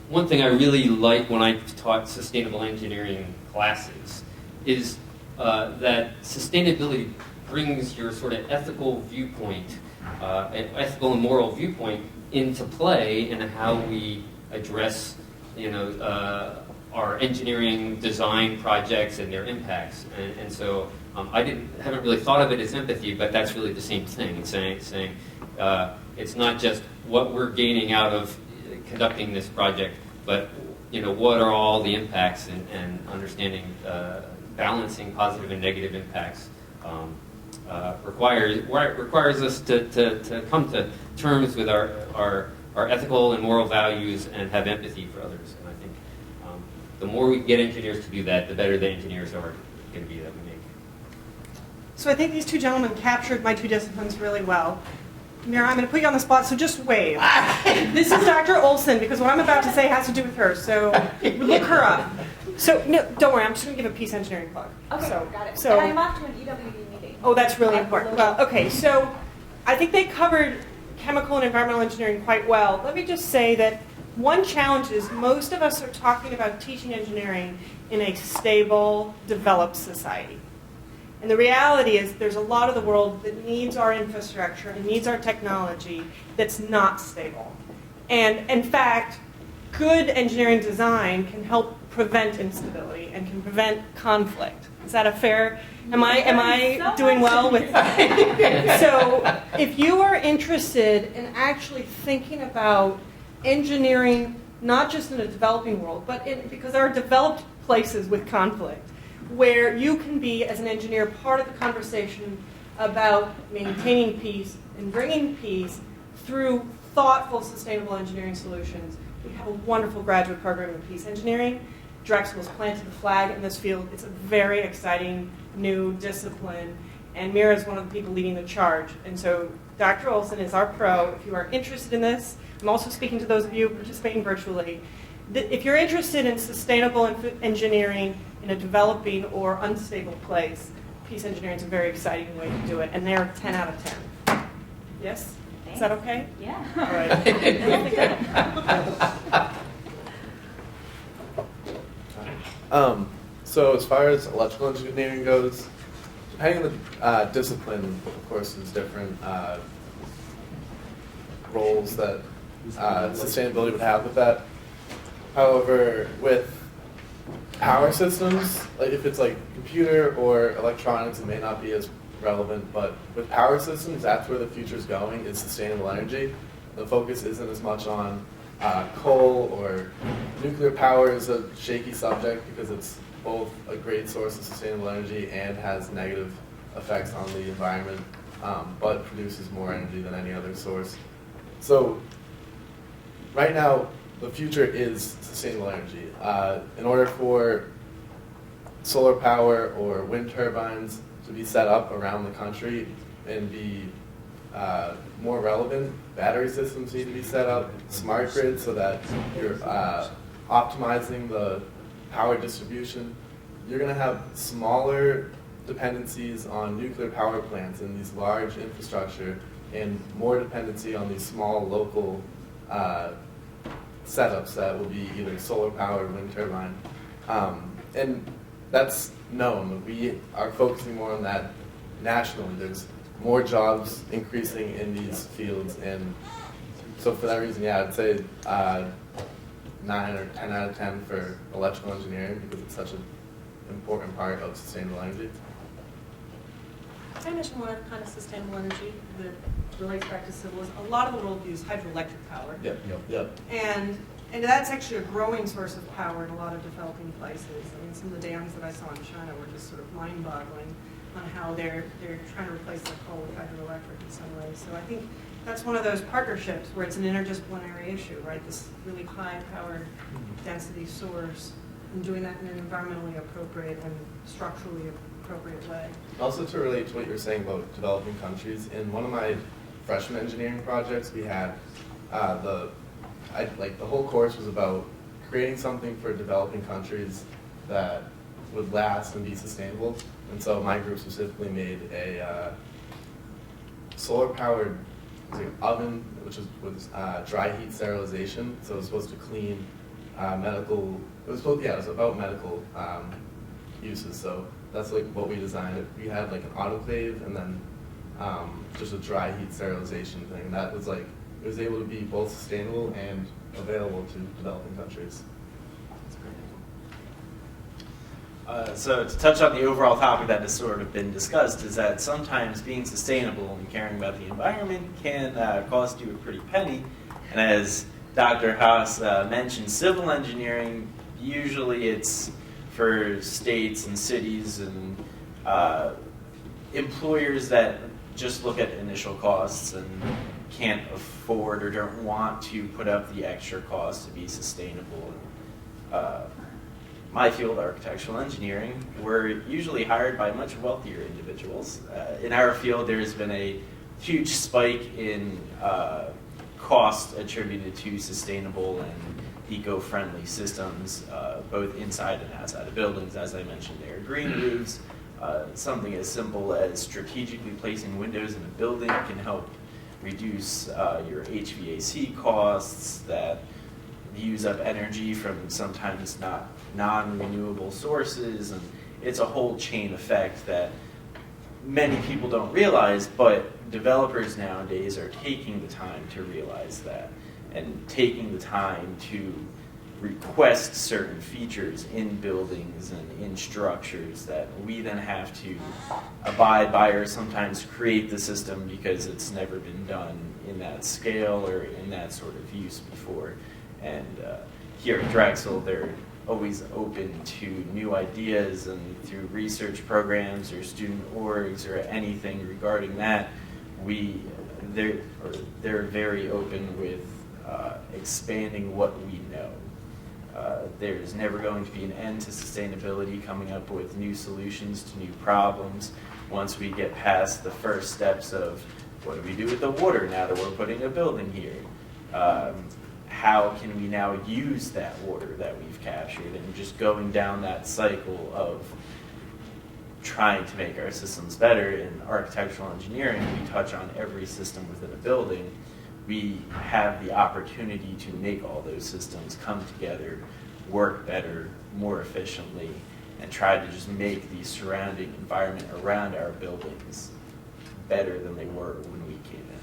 one thing I really like when I taught sustainable engineering classes is that sustainability brings your sort of ethical viewpoint, ethical and moral viewpoint into play in how we address, our engineering design projects and their impacts. And so I haven't really thought of it as empathy, but that's really the same thing. It's saying it's not just what we're gaining out of conducting this project, but what are all the impacts, and understanding balancing positive and negative impacts. Requires us to come to terms with our ethical and moral values and have empathy for others. And I think the more we get engineers to do that, the better the engineers are going to be that we make. So I think these two gentlemen captured my two disciplines really well. Mira, I'm going to put you on the spot, so just wave. This is Dr. Olson, because what I'm about to say has to do with her, so look her up. So, no, don't worry, I'm just going to give a peace engineering plug. Okay, so, got it. So, and I'm off to an EWD meeting. Oh, that's really important. Well, okay, so I think they covered chemical and environmental engineering quite well. Let me just say that one challenge is most of us are talking about teaching engineering in a stable, developed society. And the reality is there's a lot of the world that needs our infrastructure and needs our technology that's not stable. And in fact, good engineering design can help prevent instability and can prevent conflict. Is that a fair? Am I doing well with that? So if you are interested in actually thinking about engineering, not just in a developing world, but because there are developed places with conflict, where you can be, as an engineer, part of the conversation about maintaining peace and bringing peace through thoughtful, sustainable engineering solutions. We have a wonderful graduate program in peace engineering. Drexel has planted the flag in this field. It's a very exciting new discipline, And Mira is one of the people leading the charge. And so Dr. Olson is our pro. If you are interested in this, I'm also speaking to those of you participating virtually. If you're interested in sustainable engineering in a developing or unstable place, peace engineering is a very exciting way to do it. And they're 10 out of 10. Yes? Is that okay? Yeah. All right. So as far as electrical engineering goes, depending on the discipline, of course, there's different roles that sustainability would have with that. However, with power systems, like if it's like computer or electronics, it may not be as relevant, but with power systems, that's where the future is going, is sustainable energy. The focus isn't as much on coal or nuclear power is a shaky subject because it's both a great source of sustainable energy and has negative effects on the environment, but produces more energy than any other source. So right now, the future is sustainable energy. In order for solar power or wind turbines to be set up around the country and be more relevant, battery systems need to be set up, smart grids so that you're optimizing the power distribution. You're going to have smaller dependencies on nuclear power plants in these large infrastructure and more dependency on these small local setups that will be either solar powered or wind turbine. And that's known. We are focusing more on that nationally. There's more jobs increasing in these fields, and so for that reason, yeah, I'd say 9 or 10 out of 10 for electrical engineering because it's such an important part of sustainable energy. Can I mention one other kind of sustainable energy that relates back to civil? Is a lot of the world use hydroelectric power. Yep. And that's actually a growing source of power in a lot of developing places. I mean, some of the dams that I saw in China were just sort of mind-boggling on how they're trying to replace their coal with hydroelectric in some ways. So I think that's one of those partnerships where it's an interdisciplinary issue, right? This really high-powered density source, and doing that in an environmentally appropriate and structurally appropriate way. Also to relate to what you were saying about developing countries, in one of my freshman engineering projects, we had the whole course was about creating something for developing countries that would last and be sustainable. And so my group specifically made a solar-powered oven, which was with dry heat sterilization. So it was supposed to clean medical. It was about medical uses. So that's like what we designed. We had like an autoclave and then just a dry heat sterilization thing. And that was like it was able to be both sustainable and available to developing countries. So to touch on the overall topic that has sort of been discussed is that sometimes being sustainable and caring about the environment can cost you a pretty penny. And as Dr. Haas mentioned, civil engineering, usually it's for states and cities and employers that just look at initial costs and can't afford or don't want to put up the extra cost to be sustainable. My field, architectural engineering, we're usually hired by much wealthier individuals. In our field, there's been a huge spike in cost attributed to sustainable and eco-friendly systems, both inside and outside of buildings. As I mentioned, there are green roofs. Something as simple as strategically placing windows in a building can help reduce your HVAC costs that use up energy from sometimes non-renewable sources, and it's a whole chain effect that many people don't realize, but developers nowadays are taking the time to realize that and taking the time to request certain features in buildings and in structures that we then have to abide by or sometimes create the system because it's never been done in that scale or in that sort of use before. And here at Drexel, they're always open to new ideas, and through research programs or student orgs or anything regarding that, they're very open with expanding what we know. There's never going to be an end to sustainability, coming up with new solutions to new problems. once we get past the first steps of what do we do with the water now that we're putting a building here? How can we now use that water that we've captured, and just going down that cycle of trying to make our systems better. In architectural engineering, we touch on every system within a building. We have the opportunity to make all those systems come together, work better, more efficiently, and try to just make the surrounding environment around our buildings better than they were when we came in.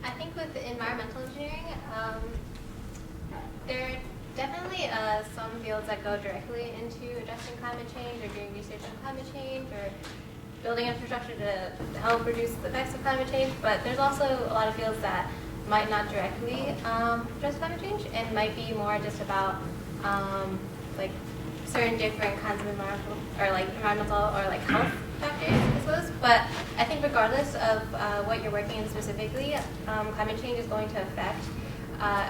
I think with environmental engineering, there are definitely some fields that go directly into addressing climate change or doing research on climate change or building infrastructure to help reduce the effects of climate change, but there's also a lot of fields that might not directly address climate change and might be more just about like certain different kinds of environmental or like health factors, I suppose. But I think regardless of what you're working in specifically, climate change is going to affect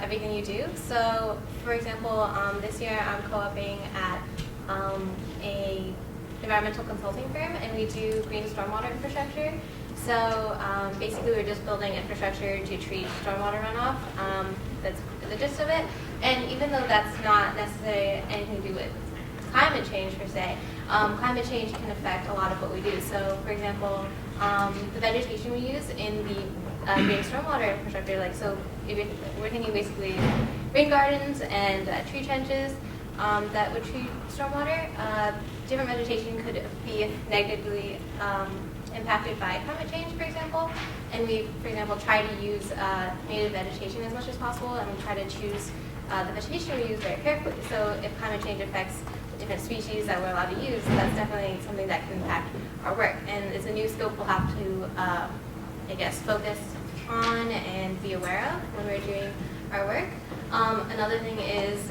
everything you do. So, for example, this year I'm co-oping at a environmental consulting firm, and we do green stormwater infrastructure. So basically we're just building infrastructure to treat stormwater runoff. That's the gist of it. And even though that's not necessarily anything to do with climate change per se, climate change can affect a lot of what we do. So for example, the vegetation we use in the green stormwater infrastructure, like so we're thinking basically rain gardens and tree trenches that would treat stormwater. Different vegetation could be negatively impacted by climate change, for example. And we, for example, try to use native vegetation as much as possible, and we try to choose the vegetation we use very carefully. So if climate change affects the different species that we're allowed to use, that's definitely something that can impact our work. And it's a new scope we'll have to, I guess, focus on and be aware of when we're doing our work. Another thing is,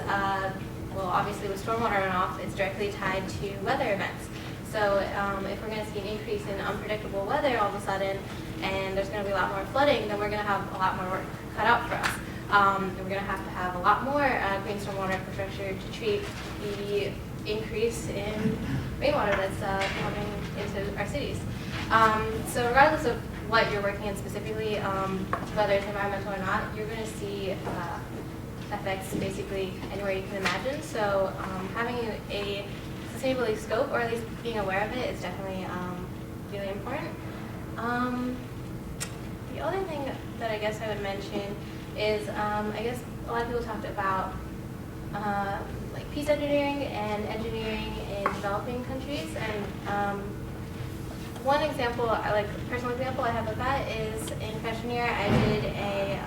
well, obviously with stormwater runoff, it's directly tied to weather events. So if we're going to see an increase in unpredictable weather all of a sudden, and there's going to be a lot more flooding, then we're going to have a lot more work cut out for us. And we're going to have a lot more green stormwater infrastructure to treat the increase in rainwater that's coming into our cities. So regardless of what you're working in specifically, whether it's environmental or not, you're going to see effects basically anywhere you can imagine. So having a sustainability scope, or at least being aware of it, is definitely really important. The other thing that I guess I would mention is, I guess a lot of people talked about like peace engineering and engineering in developing countries. And one example, personal example I have of that is in freshman year I did a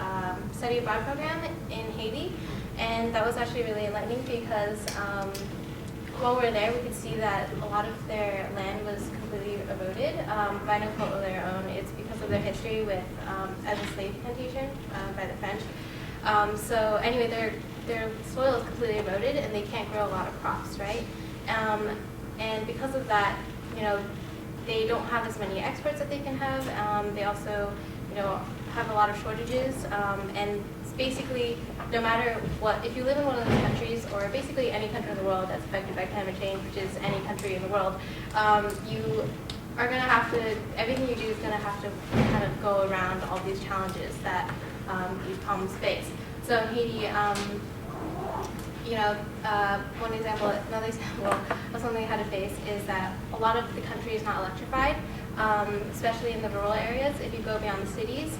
study abroad program in Haiti, and that was actually really enlightening because while we were there, we could see that a lot of their land was completely eroded by no fault of their own. It's because of their history with as a slave plantation by the French. So anyway, their soil is completely eroded, and they can't grow a lot of crops, right? And because of that, they don't have as many exports that they can have. They also, have a lot of shortages, and it's basically, no matter what, if you live in one of those countries, or basically any country in the world that's affected by climate change, which is any country in the world, you are going to have to, everything you do is going to have to kind of go around all these challenges that these problems face. So in Haiti, another example of something I had to face is that a lot of the country is not electrified, especially in the rural areas if you go beyond the cities.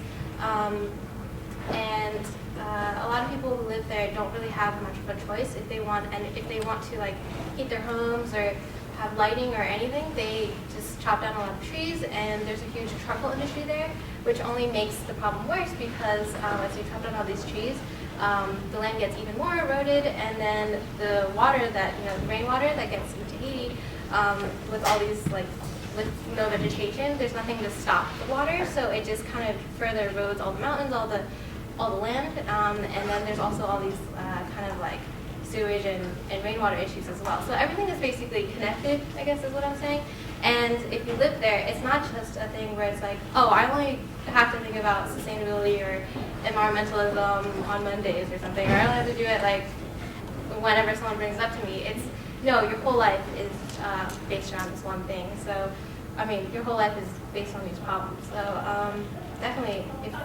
And a lot of people who live there don't really have much of a choice if they want to like heat their homes or have lighting or anything. They just chop down a lot of trees, and there's a huge charcoal industry there, which only makes the problem worse because as you chop down all these trees, the land gets even more eroded, and then the water that, the rainwater that gets into Haiti, with all these, with no vegetation, there's nothing to stop the water, so it just kind of further erodes all the mountains, all the land, and then there's also all these kind of like sewage and rainwater issues as well. So everything is basically connected, I guess is what I'm saying. And if you live there, it's not just a thing where it's like, oh, I only have to think about sustainability or environmentalism on Mondays or something, or I only have to do it like whenever someone brings it up to me. no, your whole life is based around this one thing. So, I mean, your whole life is based on these problems. So, definitely, if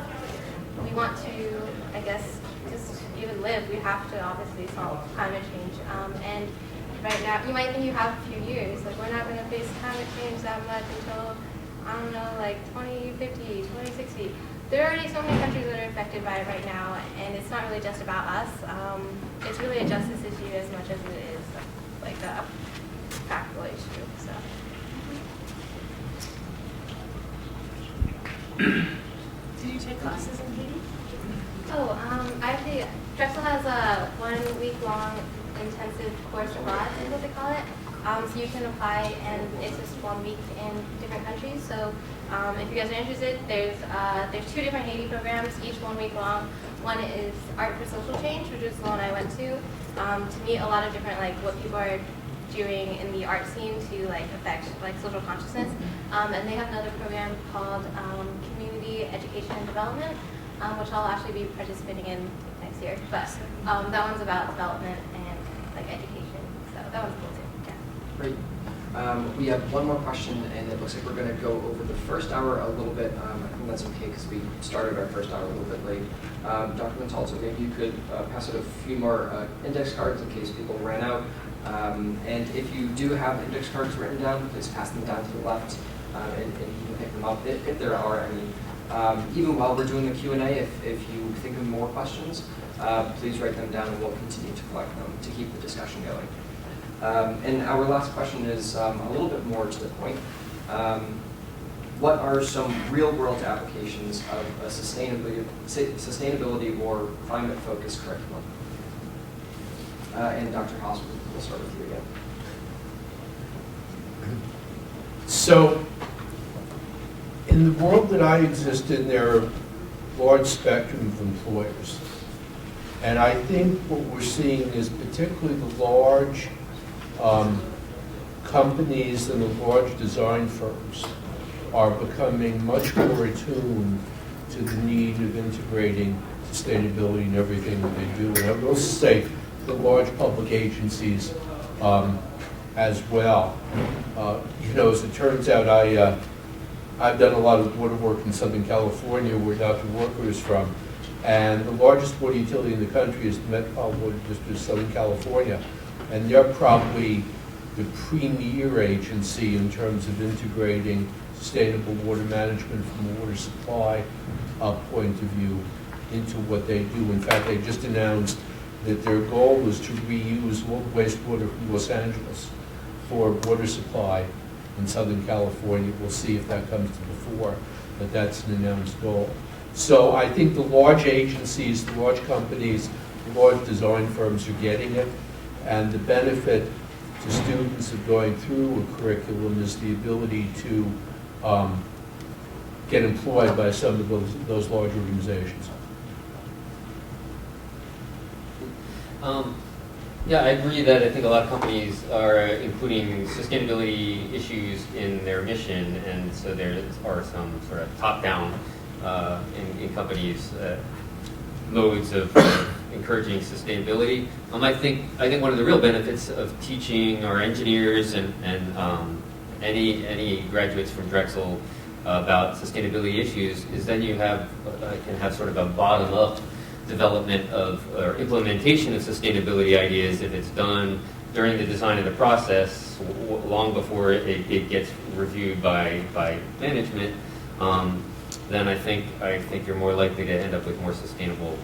we want to, I guess, just even live, we have to obviously solve climate change. And right now, you might think you have a few years. Like, we're not going to face climate change that much until, I don't know, like 2050, 2060. There are already so many countries that are affected by it right now, and it's not really just about us. It's really a justice issue as much as it is like a practical issue. So. Did you take classes in Haiti? Oh, actually, Drexel has a 1 week-long intensive course of law, is what they call it. So you can apply, and it's just 1 week in different countries. So if you guys are interested, there's 2 different Haiti programs, each 1 week long. One is Art for Social Change, which is the one I went to meet a lot of different, like, what people are doing in the art scene to, like, affect, like, social consciousness. And they have another program called Community Education and Development, which I'll actually be participating in next year. But that one's about development and, like, education. So that one's cool too. Yeah. Great. We have one more question, and it looks like we're going to go over the first hour a little bit. I think that's okay because we started our first hour a little bit late. Dr. Montalto, maybe you could pass out a few more index cards in case people ran out. And if you do have index cards written down, please pass them down to the left, and you can pick them up if there are any. Even while we're doing the Q&A, if you think of more questions, please write them down, and we'll continue to collect them to keep the discussion going. And our last question is a little bit more to the point. What are some real-world applications of a sustainability or climate-focused curriculum? And Dr. Haas, we'll start with you again. So, in the world that I exist in, there are a large spectrum of employers. And I think what we're seeing is particularly the large companies and the large design firms are becoming much more attuned to the need of integrating sustainability in everything that they do. And I would also say the large public agencies as well. As it turns out, I've done a lot of water work in Southern California, where Dr. Walker is from, and the largest water utility in the country is the Metropolitan Water District of Southern California, and they're probably the premier agency in terms of integrating sustainable water management from a water supply point of view into what they do. In fact, they just announced that their goal was to reuse wastewater from Los Angeles for water supply in Southern California. We'll see if that comes to the fore, but that's an announced goal. So I think the large agencies, the large companies, the large design firms are getting it, and the benefit to students of going through a curriculum is the ability to get employed by some of those large organizations. Yeah, I agree that I think a lot of companies are including sustainability issues in their mission, and so there are some sort of top-down in companies modes of encouraging sustainability. I think one of the real benefits of teaching our engineers and any graduates from Drexel about sustainability issues is then you can have sort of a bottom-up development of or implementation of sustainability ideas if it's done during the design of the process, long before it gets reviewed by management. Then I think you're more likely to end up with more sustainable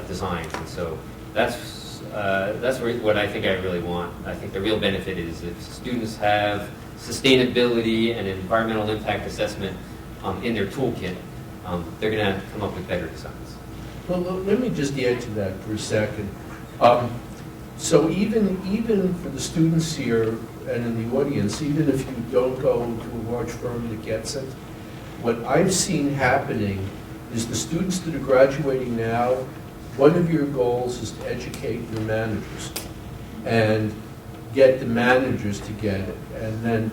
designs, and so that's what I think I really want. I think the real benefit is if students have sustainability and environmental impact assessment in their toolkit, they're going to come up with better designs. Well, let me just add to that for a second. So even for the students here and in the audience, even if you don't go to a large firm that gets it, what I've seen happening is the students that are graduating now, one of your goals is to educate your managers and get the managers to get it. And then,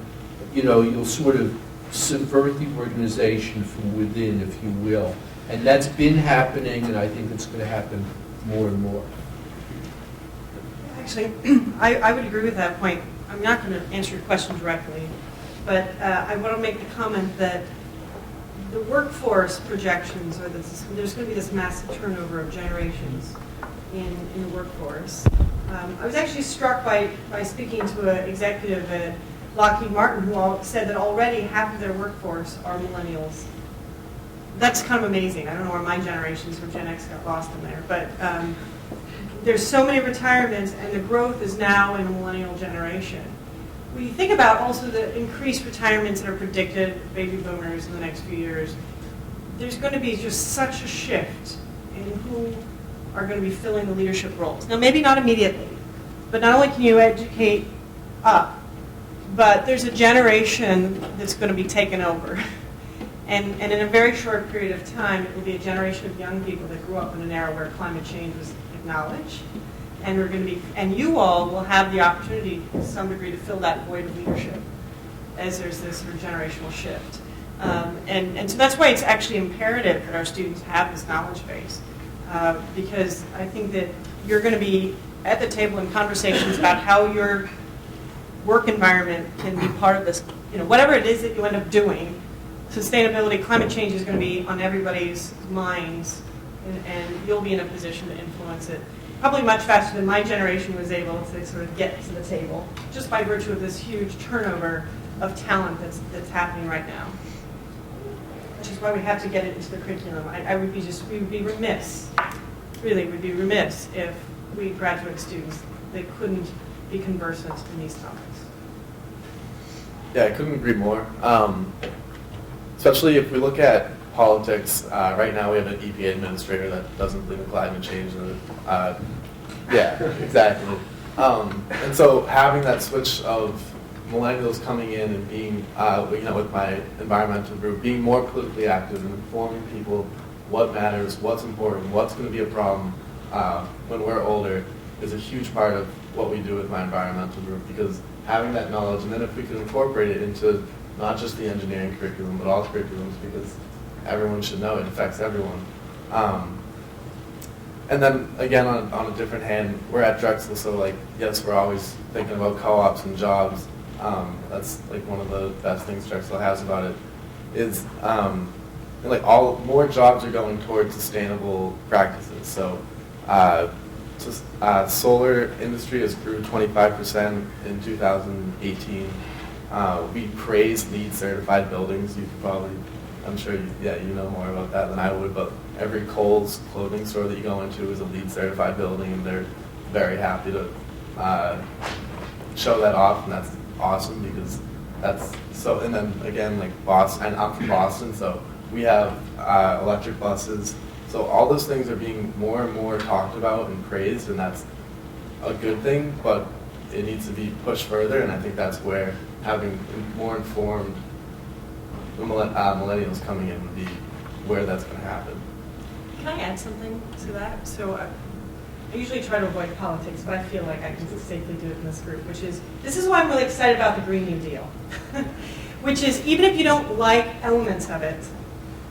you'll sort of subvert the organization from within, if you will. And that's been happening, and I think it's going to happen more and more. I Actually, I would agree with that point. I'm not going to answer your question directly, but I want to make the comment that the workforce projections are that there's going to be this massive turnover of generations in the workforce. I was actually struck by speaking to an executive at Lockheed Martin who said that already half of their workforce are millennials. That's kind of amazing. I don't know where my generations from Gen X got lost in there, but there's so many retirements, and the growth is now in the millennial generation. When you think about also the increased retirements that are predicted, baby boomers in the next few years, there's going to be just such a shift in who are going to be filling the leadership roles. Now, maybe not immediately, but not only can you educate up, but there's a generation that's going to be taken over. And in a very short period of time, it will be a generation of young people that grew up in an era where climate change was acknowledged. And we're going to be, and you all will have the opportunity to some degree to fill that void of leadership as there's this sort of generational shift. And so that's why it's actually imperative that our students have this knowledge base. Because I think that you're going to be at the table in conversations about how your work environment can be part of this, whatever it is that you end up doing. Sustainability, climate change is going to be on everybody's minds, and you'll be in a position to influence it probably much faster than my generation was able to sort of get to the table, just by virtue of this huge turnover of talent that's happening right now. Which is why we have to get it into the curriculum. We would be remiss, really would be remiss if we graduate students, they couldn't be conversant in these topics. Yeah, I couldn't agree more. Especially if we look at politics, right now we have an EPA administrator that doesn't believe in climate change. Yeah, exactly. And so having that switch of millennials coming in and being, with my environmental group, being more politically active and informing people what matters, what's important, what's going to be a problem when we're older is a huge part of what we do with my environmental group, because having that knowledge, and then if we can incorporate it into not just the engineering curriculum, but all curriculums, because everyone should know it affects everyone. And then again, on a different hand, we're at Drexel, so yes, we're always thinking about co-ops and jobs. That's one of the best things Drexel has about it is more jobs are going towards sustainable practices. So solar industry has grew 25% in 2018. We praise LEED certified buildings. You could probably, I'm sure you know more about that than I would, but every Kohl's clothing store that you go into is a LEED certified building, and they're very happy to show that off, and that's awesome because that's so. And then again, Boston, and I'm from Boston, so we have electric buses. So all those things are being more and more talked about and praised, and that's a good thing, but it needs to be pushed further, and I think that's where having more informed millennials coming in would be where that's going to happen. Can I add something to that? So I usually try to avoid politics, but I feel like I can safely do it in this group, this is why I'm really excited about the Green New Deal, which is even if you don't like elements of it,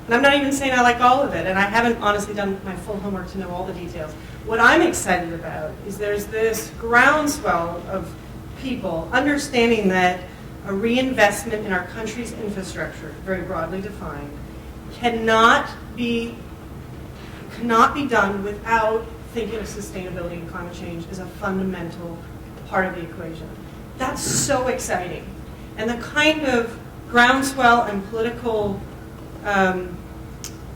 and I'm not even saying I like all of it, and I haven't honestly done my full homework to know all the details. What I'm excited about is there's this groundswell of people understanding that a reinvestment in our country's infrastructure, very broadly defined, cannot be done without thinking of sustainability and climate change as a fundamental part of the equation. That's so exciting. And the kind of groundswell and political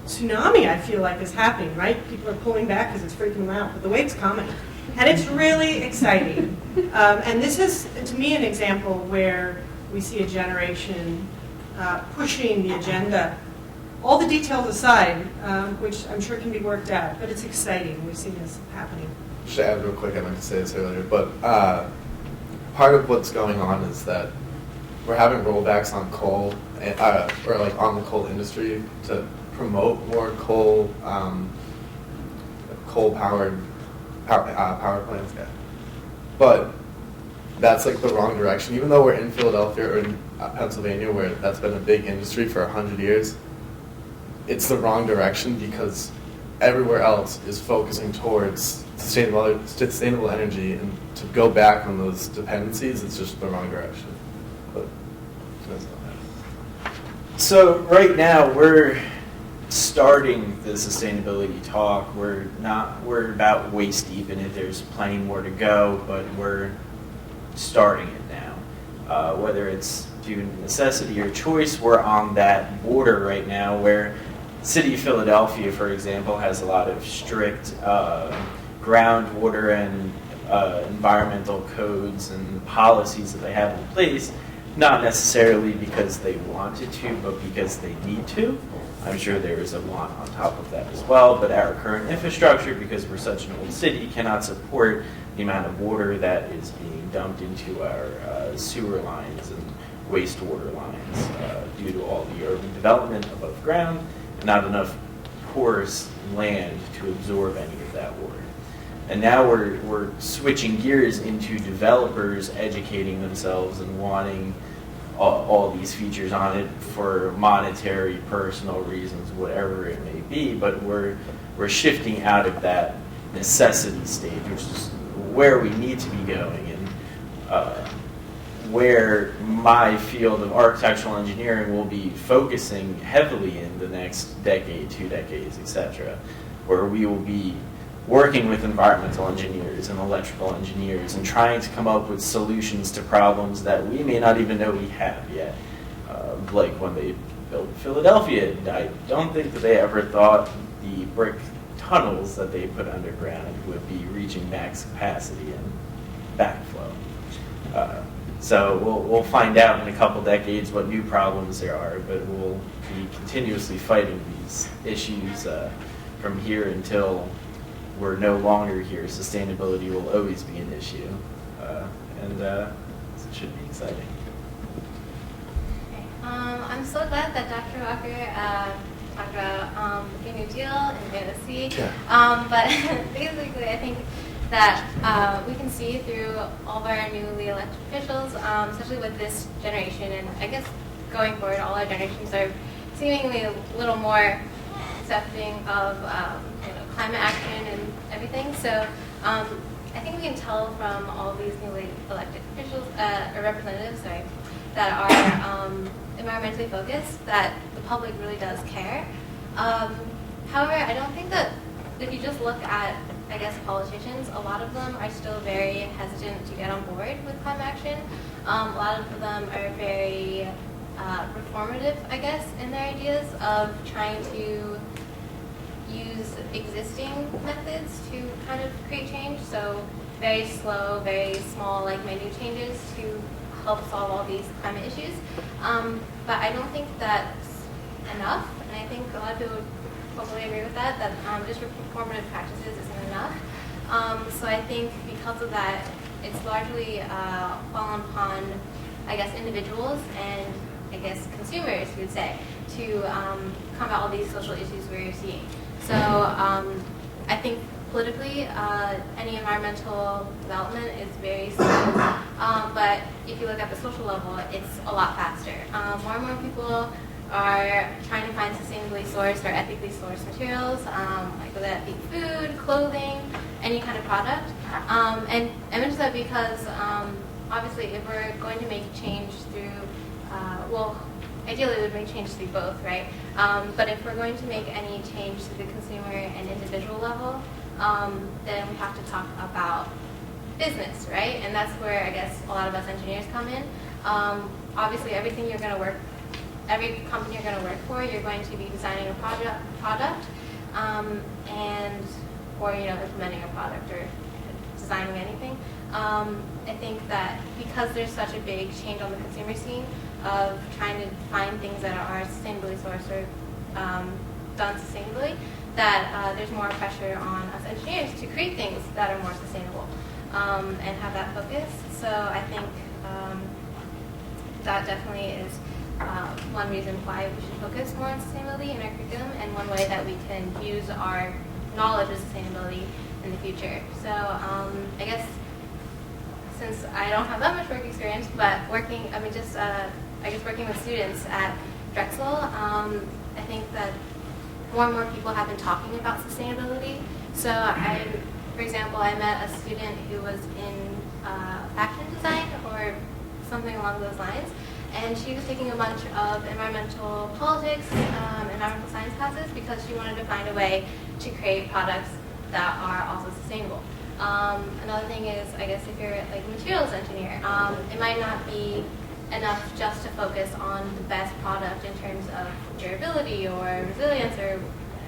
tsunami, I feel like, is happening, right? People are pulling back because it's freaking them out, but the wave's coming. And it's really exciting. And this is, to me, an example where we see a generation pushing the agenda, all the details aside, which I'm sure can be worked out, but it's exciting. We've seen this happening. Just to add real quick, I meant to say this earlier, but part of what's going on is that we're having rollbacks on coal, or on the coal industry to promote more coal-powered power plants. Yeah. But that's the wrong direction. Even though we're in Philadelphia or in Pennsylvania, where that's been a big industry for 100 years, it's the wrong direction because everywhere else is focusing towards sustainable energy, and to go back on those dependencies, it's just the wrong direction. But that's not that. So right now we're starting the sustainability talk. We're about waist deep in it. There's plenty more to go, but we're starting it now. Whether it's due to necessity or choice, we're on that border right now where the city of Philadelphia, for example, has a lot of strict groundwater and environmental codes and policies that they have in place, not necessarily because they wanted to, but because they need to. I'm sure there is a want on top of that as well, but our current infrastructure, because we're such an old city, cannot support the amount of water that is being dumped into our sewer lines and wastewater lines due to all the urban development above ground and not enough porous land to absorb any of that water. And now we're switching gears into developers educating themselves and wanting all these features on it for monetary, personal reasons, whatever it may be. But we're shifting out of that necessity stage, which is where we need to be going, and where my field of architectural engineering will be focusing heavily in the next decade, 2 decades, etc., where we will be working with environmental engineers and electrical engineers and trying to come up with solutions to problems that we may not even know we have yet. Like when they built Philadelphia, I don't think that they ever thought the brick tunnels that they put underground would be reaching max capacity and backflow. So we'll find out in a couple decades what new problems there are, but we'll be continuously fighting these issues from here until we're no longer here. Sustainability will always be an issue, and it should be exciting. Okay. I'm so glad that Dr. Walker talked about the Green New Deal and VOC. Yeah. But basically, I think that we can see through all of our newly elected officials, especially with this generation, and I guess going forward, all our generations are seemingly a little more accepting of climate action and everything. So I think we can tell from all of these newly elected officials or representatives, that are environmentally focused, that the public really does care. However, I don't think that if you just look at, I guess, politicians, a lot of them are still very hesitant to get on board with climate action. A lot of them are very reformative, I guess, in their ideas of trying to use existing methods to kind of create change. So very slow, very small, minute changes to help solve all these climate issues. But I don't think that's enough, and I think a lot of people would probably agree with that, just reformative practices isn't enough. So I think because of that, it's largely fallen upon, I guess, individuals and, I guess, consumers, you would say, to combat all these social issues we're seeing. So I think politically, any environmental development is very slow, but if you look at the social level, it's a lot faster. More and more people are trying to find sustainably sourced or ethically sourced materials, whether that be food, clothing, any kind of product. And I mention that because obviously if we're going to make change through, ideally we would make change through both, right? But if we're going to make any change to the consumer and individual level, then we have to talk about business, right? And that's where I guess a lot of us engineers come in. Obviously everything you're going to work, every company you're going to work for, you're going to be designing a product, or implementing a product or designing anything. I think that because there's such a big change on the consumer scene of trying to find things that are sustainably sourced or done sustainably, that there's more pressure on us engineers to create things that are more sustainable and have that focus. So I think that definitely is one reason why we should focus more on sustainability in our curriculum, and one way that we can use our knowledge of sustainability in the future. So I guess since I don't have that much work experience, but working with students at Drexel, I think that more and more people have been talking about sustainability. So for example, I met a student who was in fashion design or something along those lines, and she was taking a bunch of environmental politics, environmental science classes because she wanted to find a way to create products that are also sustainable. Another thing is, I guess if you're like a materials engineer, it might not be enough just to focus on the best product in terms of durability or resilience or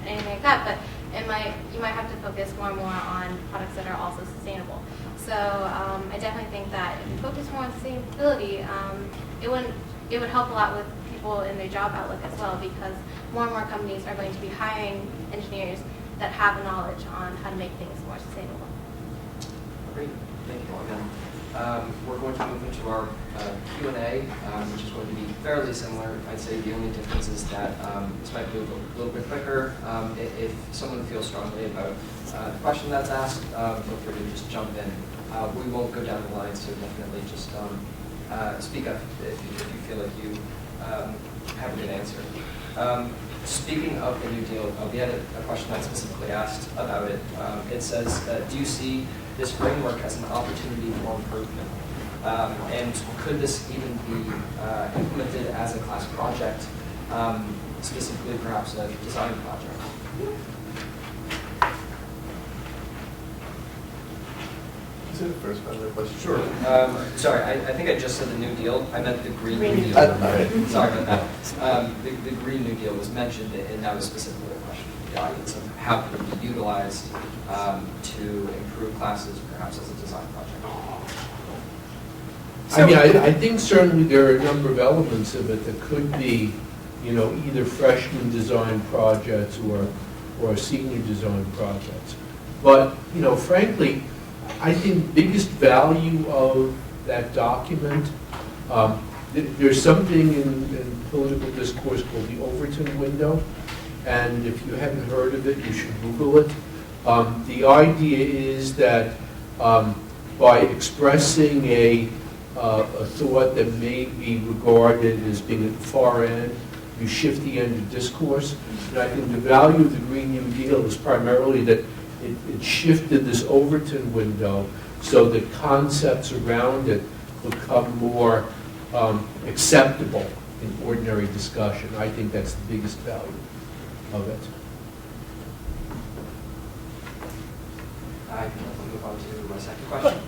anything like that, but you might have to focus more and more on products that are also sustainable. So I definitely think that if you focus more on sustainability, it would help a lot with people in their job outlook as well, because more and more companies are going to be hiring engineers that have knowledge on how to make things more sustainable. Great, thank you all again. We're going to move into our Q&A, which is going to be fairly similar. I'd say the only difference is that this might move a little bit quicker. If someone feels strongly about the question that's asked, feel free to just jump in. We won't go down the line, so definitely just speak up if you feel like you have a good answer. Speaking of the New Deal, we had a question that specifically asked about it. It says, do you see this framework as an opportunity for improvement? And could this even be implemented as a class project, specifically perhaps a design project? Is it the first part of the question? Sure. Sorry, I think I just said the New Deal. I meant the Green New Deal. Sorry about that. The Green New Deal was mentioned, and that was specifically a question for the audience of how could it be utilized to improve classes, perhaps as a design project. I mean, I think certainly there are a number of elements of it that could be, either freshman design projects or senior design projects. But, frankly, I think the biggest value of that document, there's something in political discourse called the Overton window, and if you haven't heard of it, you should Google it. The idea is that by expressing a thought that may be regarded as being at the far end, you shift the end of discourse. And I think the value of the Green New Deal is primarily that it shifted this Overton window so that concepts around it become more acceptable in ordinary discussion. I think that's the biggest value of it. I can move on to my second question.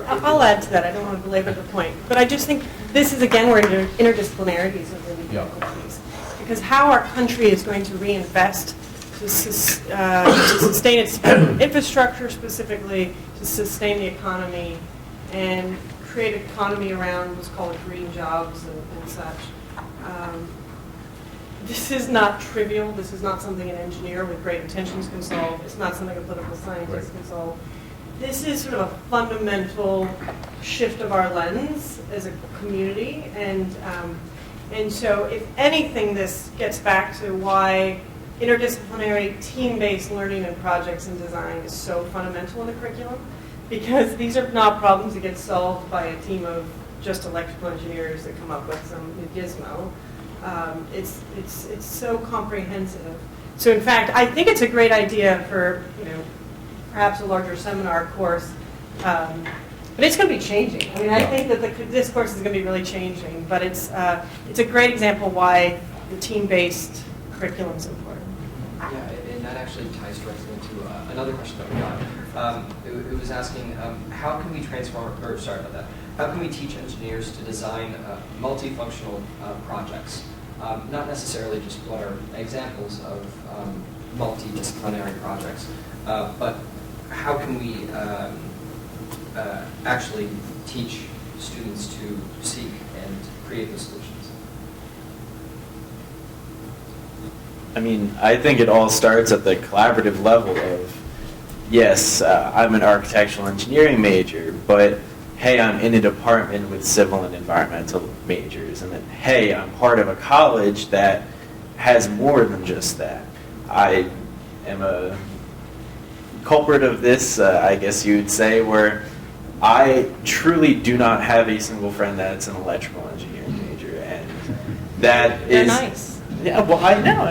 I'll add to that. I don't want to belabor the point. But I just think this is, again, where interdisciplinarities are really difficulties. Because how our country is going to reinvest to sustain its infrastructure, specifically to sustain the economy and create an economy around what's called green jobs and such. This is not trivial. This is not something an engineer with great intentions can solve. It's not something a political scientist can solve. This is sort of a fundamental shift of our lens as a community, and so if anything, this gets back to why interdisciplinary team-based learning and projects and design is so fundamental in the curriculum, because these are not problems that get solved by a team of just electrical engineers that come up with some new gizmo. It's so comprehensive. So in fact, I think it's a great idea for perhaps a larger seminar course, but it's going to be changing. I mean, I think that this course is going to be really changing, but it's a great example why the team-based curriculum is important. Yeah, and that actually ties directly into another question that we got. It was asking, how can we how can we teach engineers to design multifunctional projects? Not necessarily just what are examples of multidisciplinary projects, but how can we actually teach students to seek and create those solutions? I mean, I think it all starts at the collaborative level of, yes, I'm an architectural engineering major, but hey, I'm in a department with civil and environmental majors, and then hey, I'm part of a college that has more than just that. I am a culprit of this, I guess you would say, where I truly do not have a single friend that's an electrical engineering major, and that They're is nice. Yeah, well, I know.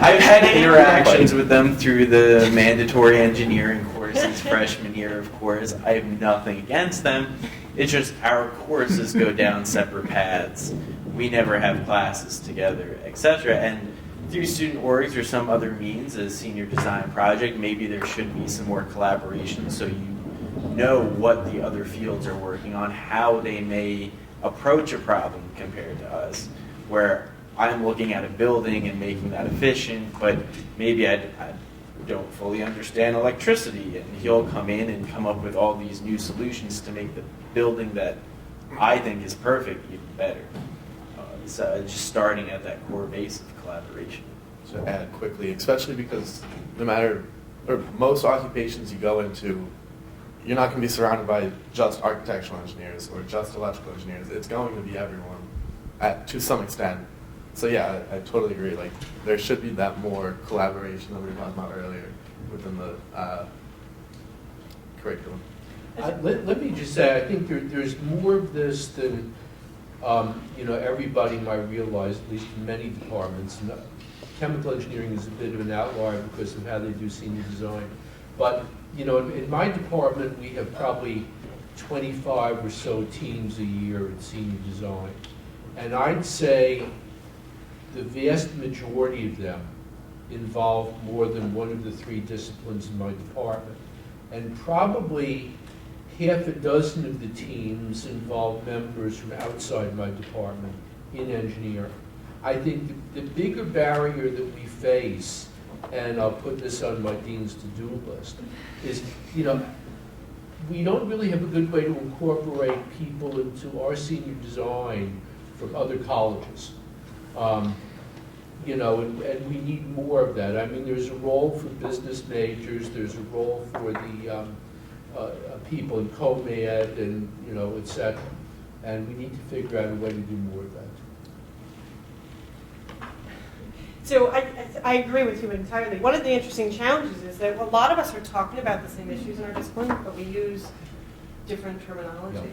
I've had interactions with them through the mandatory engineering courses freshman year, of course. I have nothing against them. It's just our courses go down separate paths. We never have classes together, etc. And through student orgs or some other means, as senior design project, maybe there should be some more collaboration so you know what the other fields are working on, how they may approach a problem compared to us, where I'm looking at a building and making that efficient, but maybe I don't fully understand electricity, and he'll come in and come up with all these new solutions to make the building that I think is perfect even better. So just starting at that core base of collaboration. To add quickly, especially because no matter, or most occupations you go into, you're not going to be surrounded by just architectural engineers or just electrical engineers. It's going to be everyone to some extent. So yeah, I totally agree. Like, there should be that more collaboration that we were talking about earlier within the curriculum. Let me just say, I think there's more of this than everybody might realize, at least in many departments. And chemical engineering is a bit of an outlier because of how they do senior design. But in my department, we have probably 25 or so teams a year in senior design. And I'd say the vast majority of them involve more than one of the 3 disciplines in my department. And probably half a dozen of the teams involve members from outside my department in engineering. I think the bigger barrier that we face, and I'll put this on my dean's to-do list, is, we don't really have a good way to incorporate people into our senior design from other colleges. And we need more of that. I mean, there's a role for business majors, there's a role for the people in co-med and, et cetera. And we need to figure out a way to do more of that. So I agree with you entirely. One of the interesting challenges is that a lot of us are talking about the same issues in our discipline, but we use different terminology. Yep.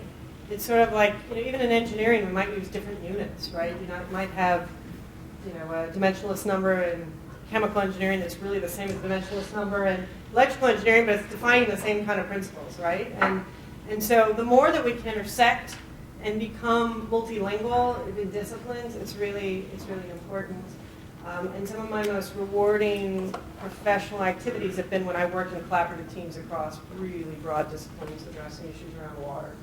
It's sort of like, even in engineering, we might use different units, right? You might have, a dimensionless number in chemical engineering that's really the same as dimensionless number in electrical engineering, but it's defining the same kind of principles, right? And so the more that we can intersect and become multilingual in disciplines, it's really important. And some of my most rewarding professional activities have been when I worked in collaborative teams across really broad disciplines addressing issues around water.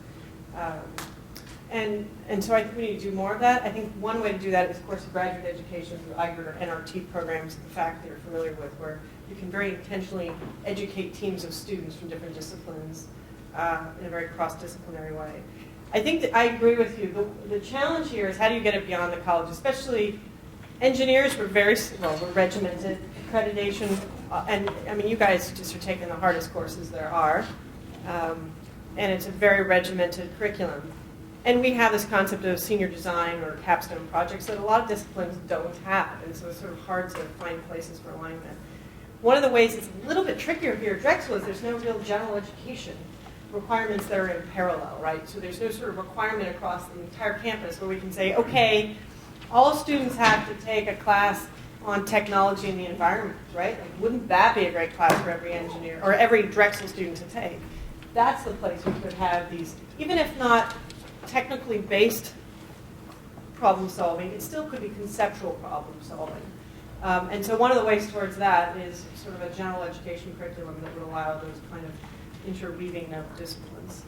And so I think we need to do more of that. I think one way to do that is, of course, graduate education through IGRT or NRT programs, the faculty are familiar with, where you can very intentionally educate teams of students from different disciplines in a very cross-disciplinary way. I think that I agree with you. The challenge here is how do you get it beyond the college, especially engineers we're regimented, accreditation, and I mean, you guys just are taking the hardest courses there are, and it's a very regimented curriculum. And we have this concept of senior design or capstone projects that a lot of disciplines don't have, and so it's sort of hard to find places for alignment. One of the ways it's a little bit trickier here at Drexel is there's no real general education requirements that are in parallel, right? So there's no sort of requirement across the entire campus where we can say, okay, all students have to take a class on technology and the environment, right? Like, wouldn't that be a great class for every engineer or every Drexel student to take? That's the place we could have these, even if not technically based problem solving, it still could be conceptual problem solving. And so one of the ways towards that is sort of a general education curriculum that would allow those kind of interweaving of disciplines.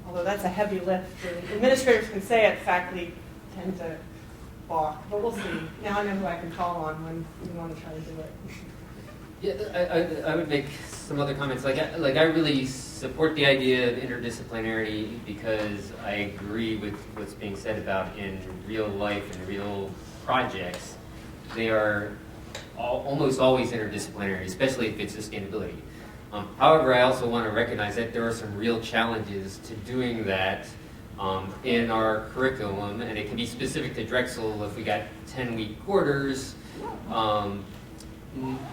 Although that's a heavy lift. Administrators can say it, faculty tend to balk, but we'll see. Now I know who I can call on when we want to try to do it. Yeah, I would make some other comments. Like I really support the idea of interdisciplinarity because I agree with what's being said about in real life and real projects, they are almost always interdisciplinary, especially if it's sustainability. However, I also want to recognize that there are some real challenges to doing that in our curriculum, and it can be specific to Drexel if we got 10-week quarters.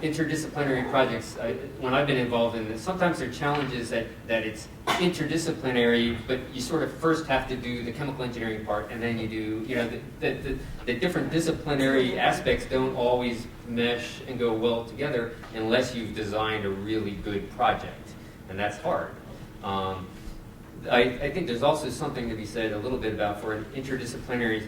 interdisciplinary projects, when I've been involved in this, sometimes there are challenges that it's interdisciplinary, but you sort of first have to do the chemical engineering part, and then you do, the different disciplinary aspects don't always mesh and go well together unless you've designed a really good project, and that's hard. I think there's also something to be said a little bit about for an interdisciplinary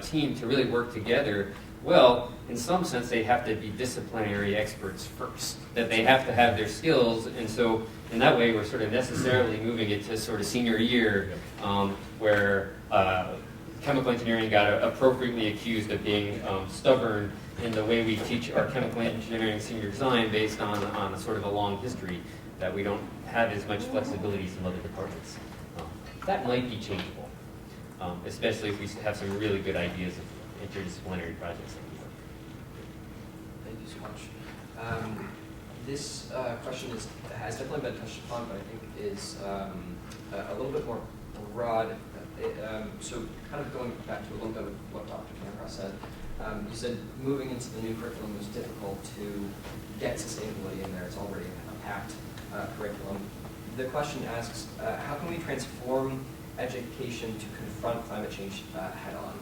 team to really work together. Well, in some sense, they have to be disciplinary experts first, that they have to have their skills, and so in that way, we're sort of necessarily moving it to sort of senior year, where chemical engineering got appropriately accused of being stubborn in the way we teach our chemical engineering senior design based on a sort of a long history, that we don't have as much flexibility as some other departments. That might be changeable, especially if we have some really good ideas of interdisciplinary projects. Thank you so much. This question has definitely been touched upon, but I think is a little bit more broad. So kind of going back to a little bit of what Dr. Cairncross said, you said moving into the new curriculum was difficult to get sustainability in there. It's already a packed curriculum. The question asks, how can we transform education to confront climate change head-on?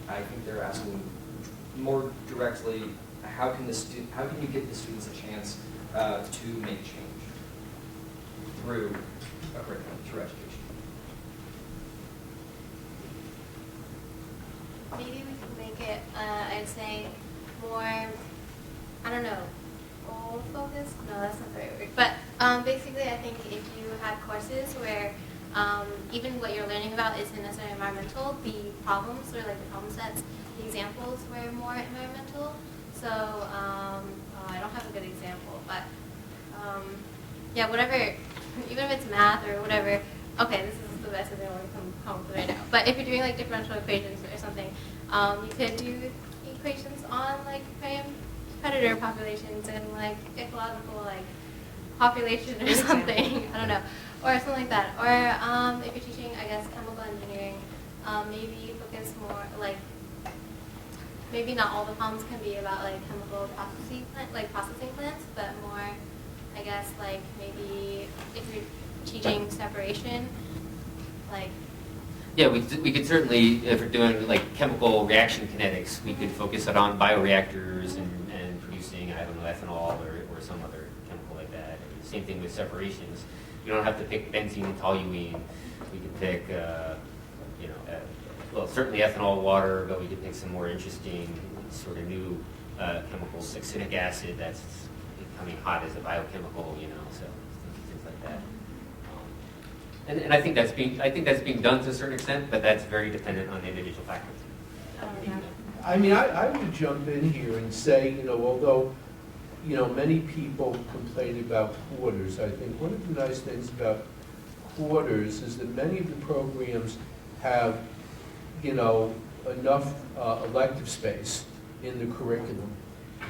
I think they're asking more directly, how can you give the students a chance to make change through a curriculum, through education? Maybe we can make it, I'd say, more, I don't know, goal-focused? No, that's not the right word. But basically, I think if you had courses where even what you're learning about isn't necessarily environmental, the problems, or like the problem sets, the examples were more environmental. So I don't have a good example, but yeah, whatever, even if it's math or whatever, okay, this is the best example I can come up with right now. But if you're doing like differential equations or something, you could do equations on like predator populations and like ecological like population or something. I don't know, or something like that. Or if you're teaching, I guess, chemical engineering, maybe focus more like, maybe not all the problems can be about like chemical processing plants, but more, I guess, like maybe if you're teaching separation, like. Yeah, we could certainly, if we're doing like chemical reaction kinetics, we could focus it on bioreactors and producing, I don't know, ethanol or some other chemical like that. Same thing with separations. You don't have to pick benzene and toluene. We could pick, well, certainly ethanol, water, but we could pick some more interesting sort of new chemicals, like citric acid that's becoming hot as a biochemical, so things like that. And I think that's being done to a certain extent, but that's very dependent on the individual faculty. I mean, I would jump in here and say, although, many people complain about quarters, I think one of the nice things about quarters is that many of the programs have, enough elective space in the curriculum,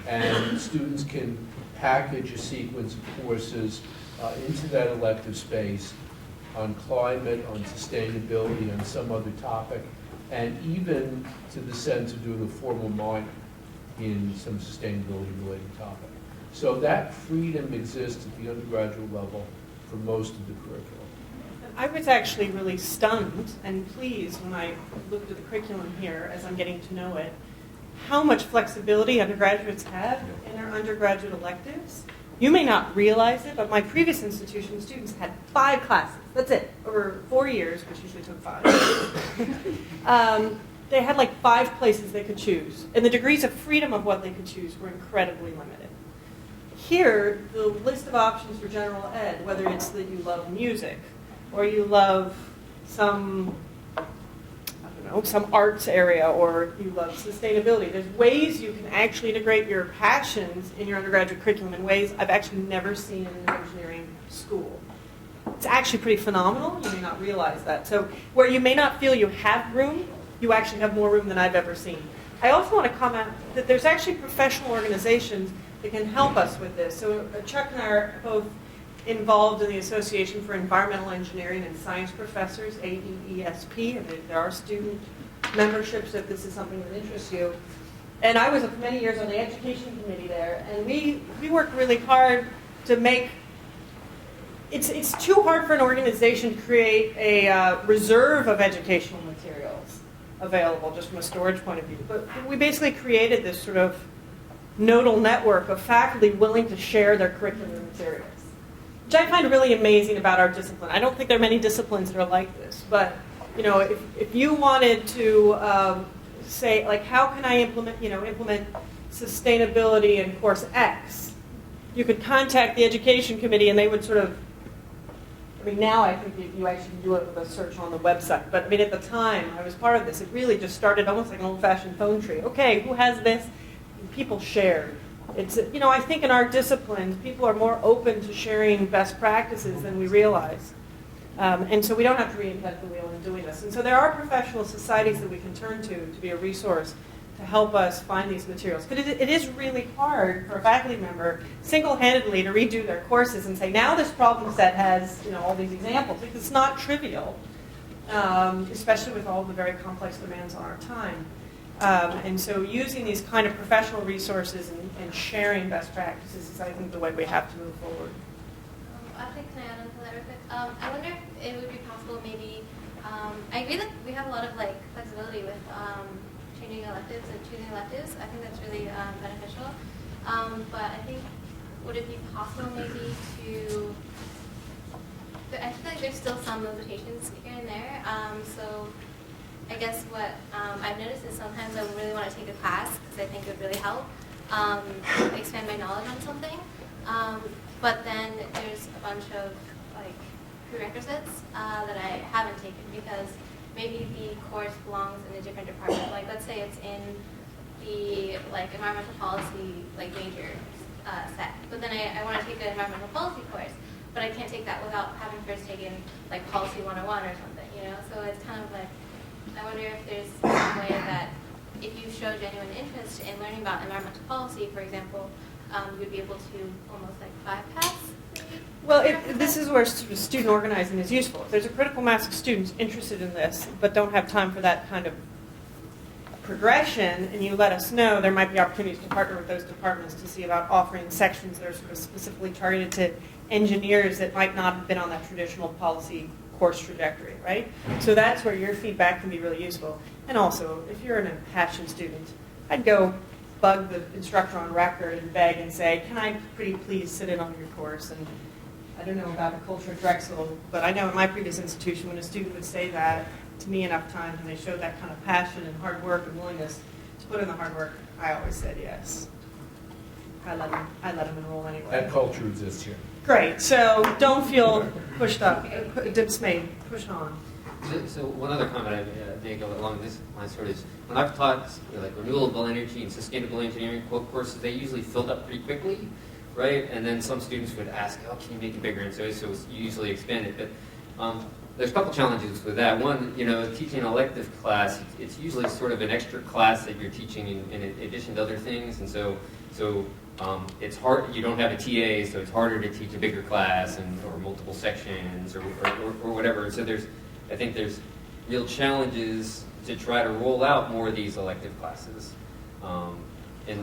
and students can package a sequence of courses into that elective space on climate, on sustainability, on some other topic, and even to the sense of doing a formal minor in some sustainability-related topic. So that freedom exists at the undergraduate level for most of the curriculum. I was actually really stunned and pleased when I looked at the curriculum here as I'm getting to know it, how much flexibility undergraduates have in their undergraduate electives. You may not realize it, but my previous institution students had 5 classes. That's it, over 4 years, which usually took 5. They had like 5 places they could choose, and the degrees of freedom of what they could choose were incredibly limited. Here, the list of options for general ed, whether it's that you love music, or you love some, some arts area, or you love sustainability. There's ways you can actually integrate your passions in your undergraduate curriculum in ways I've actually never seen in an engineering school. It's actually pretty phenomenal. You may not realize that. So where you may not feel you have room, you actually have more room than I've ever seen. I also want to comment that there's actually professional organizations that can help us with this. So Chuck and I are both involved in the Association for Environmental Engineering and Science Professors, AEESP, and there are student memberships if this is something that interests you. And I was for many years on the education committee there, and we worked really hard to make, it's too hard for an organization to create a reserve of educational materials available just from a storage point of view. But we basically created this sort of nodal network of faculty willing to share their curriculum materials, which I find really amazing about our discipline. I don't think there are many disciplines that are like this, but you know, if you wanted to say, like, how can I implement sustainability in course X, you could contact the education committee and they would sort of, I mean, now I think you actually do it with a search on the website, but I mean, at the time I was part of this, it really just started almost like an old-fashioned phone tree. Okay, who has this? And people shared. It's, you know, I think in our disciplines, people are more open to sharing best practices than we realize. And so we don't have to reinvent the wheel in doing this. And so there are professional societies that we can turn to be a resource to help us find these materials. But it is really hard for a faculty member single-handedly to redo their courses and say, now this problem set has, you know, all these examples. Because it's not trivial, especially with all the very complex demands on our time. And so using these kind of professional resources and sharing best practices is, I think, the way we have to move forward. I think, can I add on to that real quick? I wonder if it would be possible maybe, I agree that we have a lot of like flexibility with changing electives and choosing electives. I think that's really beneficial. But I think, would it be possible maybe to, I feel like there's still some limitations here and there. So I guess what I've noticed is sometimes I really want to take a class because I think it would really help expand my knowledge on something. But then there's a bunch of like prerequisites that I haven't taken because maybe the course belongs in a different department. Like let's say it's in the like environmental policy like major set, but then I want to take an environmental policy course, but I can't take that without having first taken like policy 101 or something, you know. So it's kind of like, I wonder if there's some way that if you show genuine interest in learning about environmental policy, for example, you'd be able to almost like bypass. Well, this is where student organizing is useful. If there's a critical mass of students interested in this but don't have time for that kind of progression, and you let us know, there might be opportunities to partner with those departments to see about offering sections that are sort of specifically targeted to engineers that might not have been on that traditional policy course trajectory, right? So that's where your feedback can be really useful. And also, if you're an impassioned student, I'd go bug the instructor on record and beg and say, can I pretty please sit in on your course? And I don't know about the culture at Drexel, but I know in my previous institution when a student would say that to me enough times and they showed that kind of passion and hard work and willingness to put in the hard work, I always said yes. I let them enroll anyway. That culture exists here. Great, so don't feel pushed up, dismayed, pushed on. So one other comment I make along this line sort of is, when I've taught like renewable energy and sustainable engineering courses, they usually filled up pretty quickly, right? And then some students would ask, oh, can you make it bigger? And so you usually expand it. But there's a couple challenges with that. One, you know, teaching an elective class, it's usually sort of an extra class that you're teaching in addition to other things. And so it's hard, you don't have a TA, so it's harder to teach a bigger class or multiple sections or whatever. So I think there's real challenges to try to roll out more of these elective classes in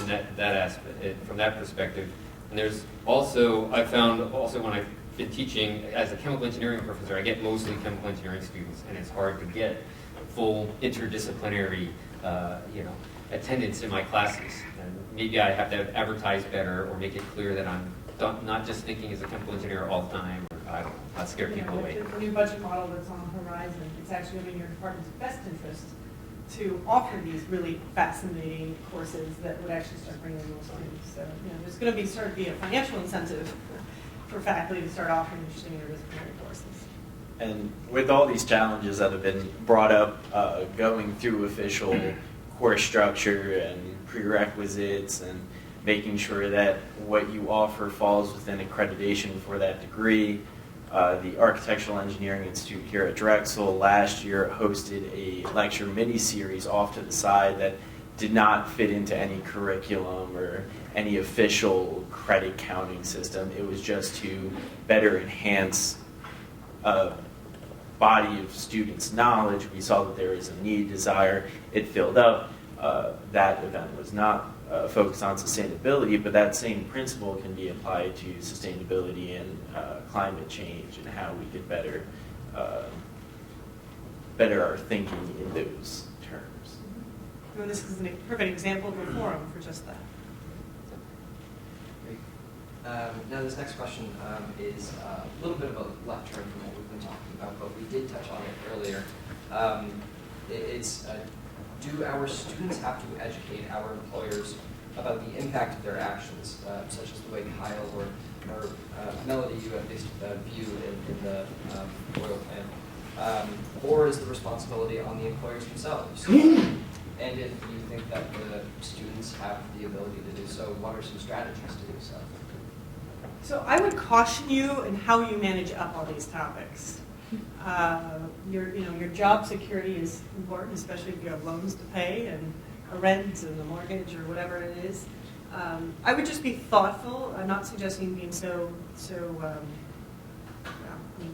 that aspect, from that perspective. And there's also, I found also when I've been teaching as a chemical engineering professor, I get mostly chemical engineering students, and it's hard to get full interdisciplinary, attendance in my classes. And maybe I have to advertise better or make it clear that I'm not just thinking as a chemical engineer all the time. I don't know, not scare people away. The new budget model that's on the horizon, it's actually in your department's best interest to offer these really fascinating courses that would actually start bringing in more students. So, there's going to be a financial incentive for faculty to start offering interesting interdisciplinary courses. And with all these challenges that have been brought up, going through official course structure and prerequisites and making sure that what you offer falls within accreditation for that degree. The Architectural Engineering Institute here at Drexel last year hosted a lecture mini-series off to the side that did not fit into any curriculum or any official credit counting system. It was just to better enhance a body of students' knowledge. We saw that there was a need, desire. It filled up. that event was not focused on sustainability, but that same principle can be applied to sustainability and climate change and how we could better our thinking in those terms. And this is a perfect example of a forum for just that. Great. Now this next question is a little bit of a left turn from what we've been talking about, but we did touch on it earlier. Do our students have to educate our employers about the impact of their actions, such as the way Kyle or Melody, you at least view in the oil plan? Or is the responsibility on the employers themselves? And if you think that the students have the ability to do so, what are some strategies to do so? So I would caution you in how you manage up all these topics. Your job security is important, especially if you have loans to pay and a rent and a mortgage or whatever it is. I would just be thoughtful. I'm not suggesting being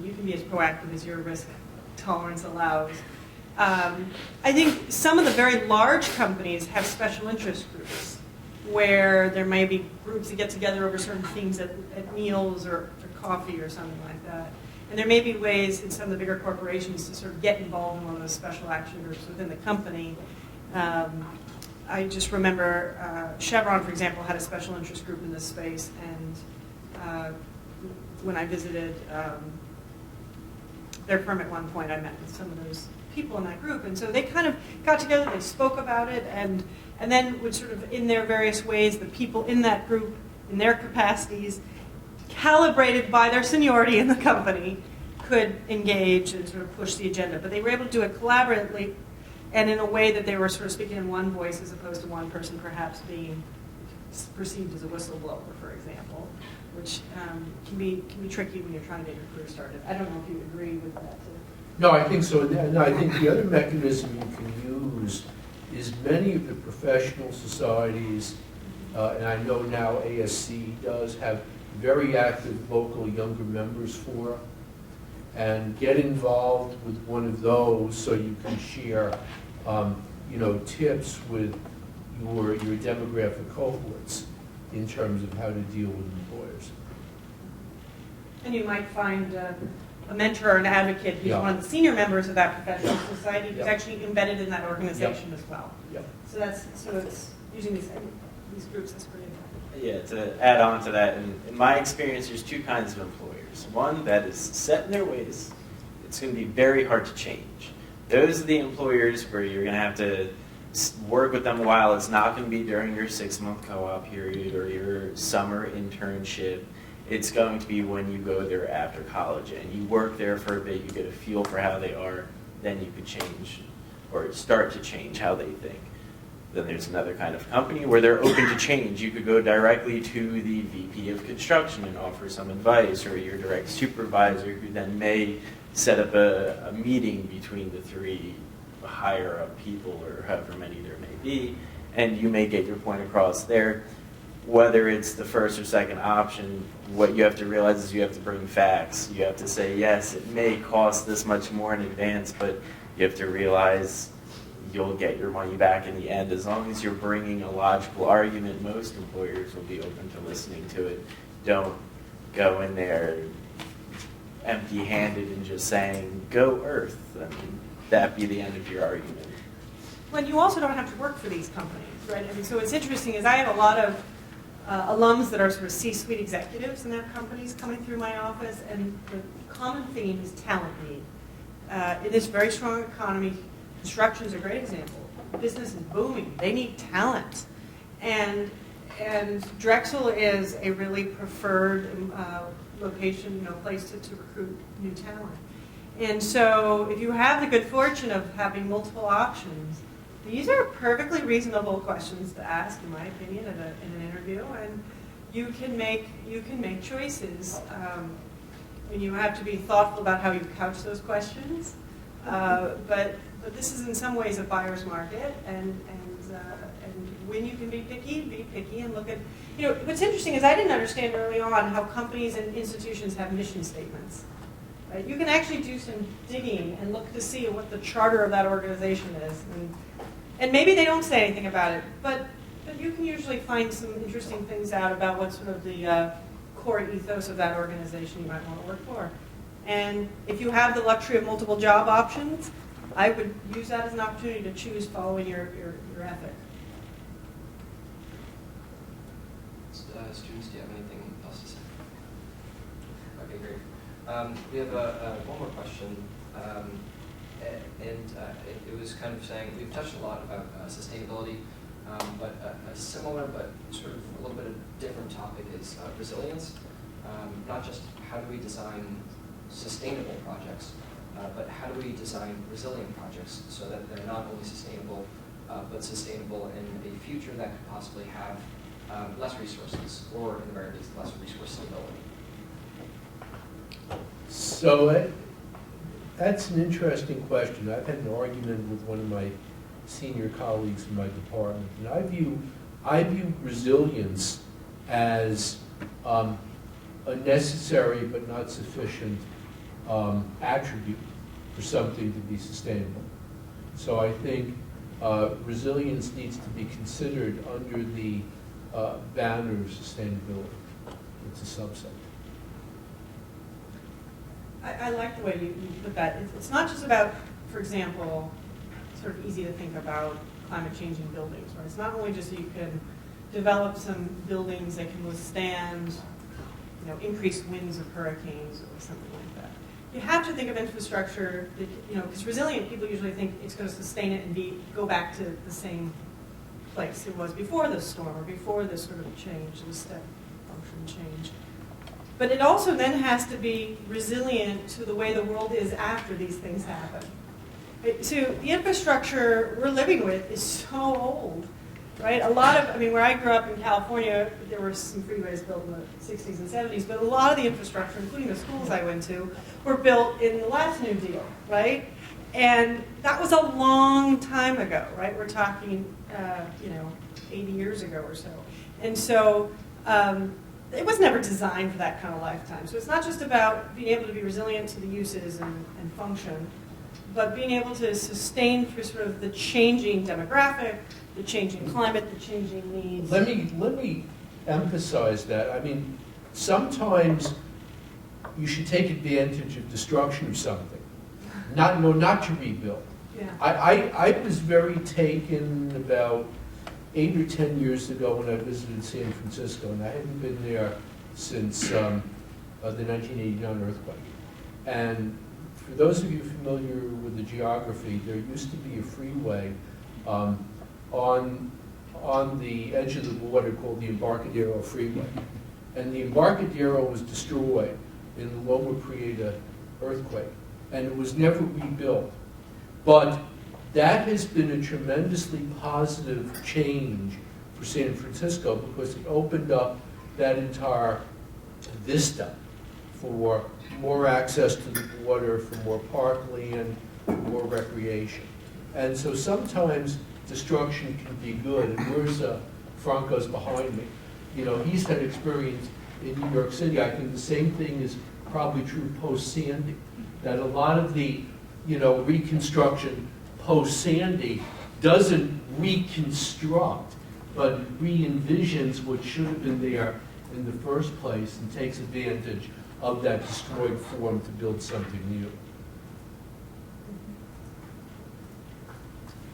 you can be as proactive as your risk tolerance allows. I think some of the very large companies have special interest groups where there may be groups that get together over certain things at meals or coffee or something like that. And there may be ways in some of the bigger corporations to sort of get involved in one of those special action groups within the company. I just remember Chevron, for example, had a special interest group in this space, and when I visited their firm at one point, I met with some of those people in that group, and so they kind of got together, they spoke about it, and then would sort of, in their various ways, the people in that group, in their capacities, calibrated by their seniority in the company, could engage and sort of push the agenda. But they were able to do it collaboratively and in a way that they were sort of speaking in one voice as opposed to one person perhaps being perceived as a whistleblower, for example, which can be tricky when you're trying to get your career started. I don't know if you agree with that. No, I think so. No, I think the other mechanism you can use is many of the professional societies, and I know now ASC does have very active local younger members forum, and get involved with one of those so you can share, tips with your demographic cohorts in terms of how to deal with employers. And you might find a mentor or an advocate who's one of the senior members of that professional society who's actually embedded in that organization as well. Yep. So it's using these groups. That's pretty important. Yeah, to add on to that, in my experience, there's two kinds of employers. One that is set in their ways. It's going to be very hard to change. Those are the employers where you're going to have to work with them a while. It's not going to be during your 6-month co-op period or your summer internship. It's going to be when you go there after college and you work there for a bit, you get a feel for how they are, then you could change or start to change how they think. Then there's another kind of company where they're open to change. You could go directly to the VP of construction and offer some advice, or your direct supervisor who then may set up a meeting between the three higher up people or however many there may be, and you may get your point across there. Whether it's the first or second option, what you have to realize is you have to bring facts. You have to say, yes, it may cost this much more in advance, but you have to realize you'll get your money back in the end. As long as you're bringing a logical argument, most employers will be open to listening to it. Don't go in there empty-handed and just saying, go Earth. I mean, that be the end of your argument. Well, you also don't have to work for these companies, right? I mean, so what's interesting is I have a lot of alums that are sort of C-suite executives in their companies coming through my office, and the common theme is talent need. In this very strong economy, construction is a great example. Business is booming. They need talent. And Drexel is a really preferred location, place to recruit new talent. And so if you have the good fortune of having multiple options, these are perfectly reasonable questions to ask, in my opinion, in an interview. And you can make choices. And you have to be thoughtful about how you couch those questions. But this is in some ways a buyer's market, and when you can be picky and look at, what's interesting is I didn't understand early on how companies and institutions have mission statements. Right? You can actually do some digging and look to see what the charter of that organization is. And And maybe they don't say anything about it, but you can usually find some interesting things out about what sort of the core ethos of that organization you might want to work for. And if you have the luxury of multiple job options, I would use that as an opportunity to choose following your ethic. Students, do you have anything else to say? Okay, great. We have one more question. It was kind of saying, we've touched a lot about sustainability, but a similar but sort of a little bit of different topic is resilience. Not just how do we design sustainable projects, but how do we design resilient projects so that they're not only sustainable, but sustainable in a future that could possibly have less resources, or in the very least, less resource stability. So that's an interesting question. I've had an argument with one of my senior colleagues in my department, and I view resilience as a necessary but not sufficient attribute for something to be sustainable. So I think resilience needs to be considered under the banner of sustainability. It's a subset. I like the way you put that. It's not just about, for example, sort of easy to think about climate changing buildings, right? It's not only just that you can develop some buildings that can withstand, increased winds of hurricanes or something like that. You have to think of infrastructure that, because resilient people usually think it's going to sustain it and go back to the same place it was before the storm or before this sort of change, this step function change. But it also then has to be resilient to the way the world is after these things happen. So the infrastructure we're living with is so old, right? Where I grew up in California, there were some freeways built in the 60s and 70s, but a lot of the infrastructure, including the schools I went to, were built in the last New Deal, right? And that was a long time ago, right? We're talking, 80 years ago or so. And so it was never designed for that kind of lifetime. So it's not just about being able to be resilient to the uses and function, but being able to sustain through sort of the changing demographic, the changing climate, the changing needs. Let me emphasize that. I mean, sometimes you should take advantage of destruction of something, not to rebuild. Yeah. I was very taken about 8 or 10 years ago when I visited San Francisco, and I hadn't been there since the 1989 earthquake. And for those of you familiar with the geography, there used to be a freeway on the edge of the water called the Embarcadero Freeway. And the Embarcadero was destroyed in the Loma Prieta earthquake, and it was never rebuilt. But that has been a tremendously positive change for San Francisco because it opened up that entire vista for more access to the water, for more parkland, for more recreation. And so sometimes destruction can be good. And where's Franco's behind me? He's had experience in New York City. I think the same thing is probably true post-Sandy, that a lot of the reconstruction post-Sandy doesn't reconstruct, but re-envisions what should have been there in the first place and takes advantage of that destroyed form to build something new.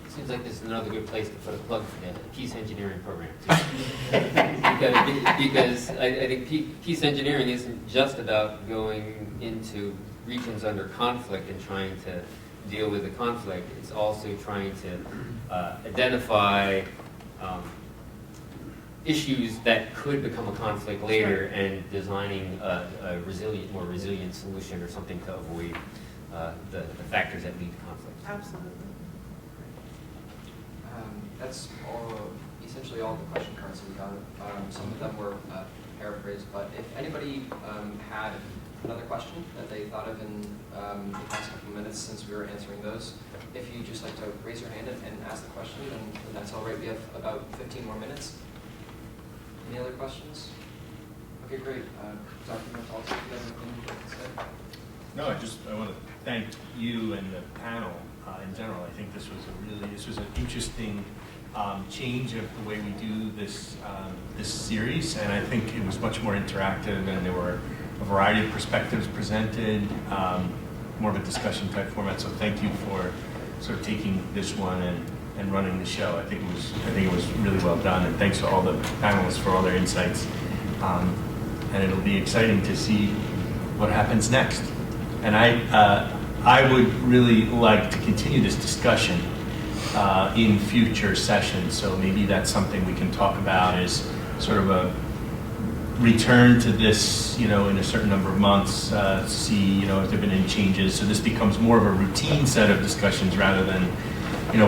Seems like this is another good place to put a plug for the peace engineering program. because I think peace engineering isn't just about going into regions under conflict and trying to deal with the conflict. It's also trying to identify issues that could become a conflict later and designing a more resilient solution or something to avoid the factors that lead to conflict. Absolutely. That's essentially all the question cards that we got. Some of them were paraphrased, but if anybody had another question that they thought of in the past couple of minutes since we were answering those, if you'd just like to raise your hand and ask the question, then that's all right. We have about 15 more minutes. Any other questions? Okay, great. Dr. Montalto, do you have anything you'd like to say? No, I want to thank you and the panel in general. I think this was an interesting change of the way we do this series, and I think it was much more interactive, and there were a variety of perspectives presented, more of a discussion type format. So thank you for sort of taking this one and running the show. I think it was really well done, and thanks to all the panelists for all their insights. And it'll be exciting to see what happens next. And I would really like to continue this discussion in future sessions. So maybe that's something we can talk about, is sort of a return to this, in a certain number of months, see, if there have been any changes. So this becomes more of a routine set of discussions rather than,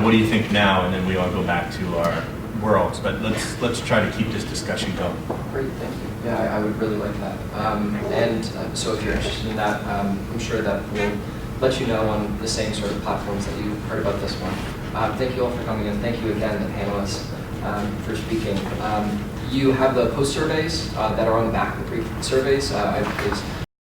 what do you think now? And then we all go back to our worlds. But let's try to keep this discussion going. Great, thank you. Yeah, I would really like that. So if you're interested in that, I'm sure that we'll let you know on the same sort of platforms that you heard about this one. Thank you all for coming in. Thank you again, the panelists, for speaking. You have the post surveys that are on the back of the brief surveys. Is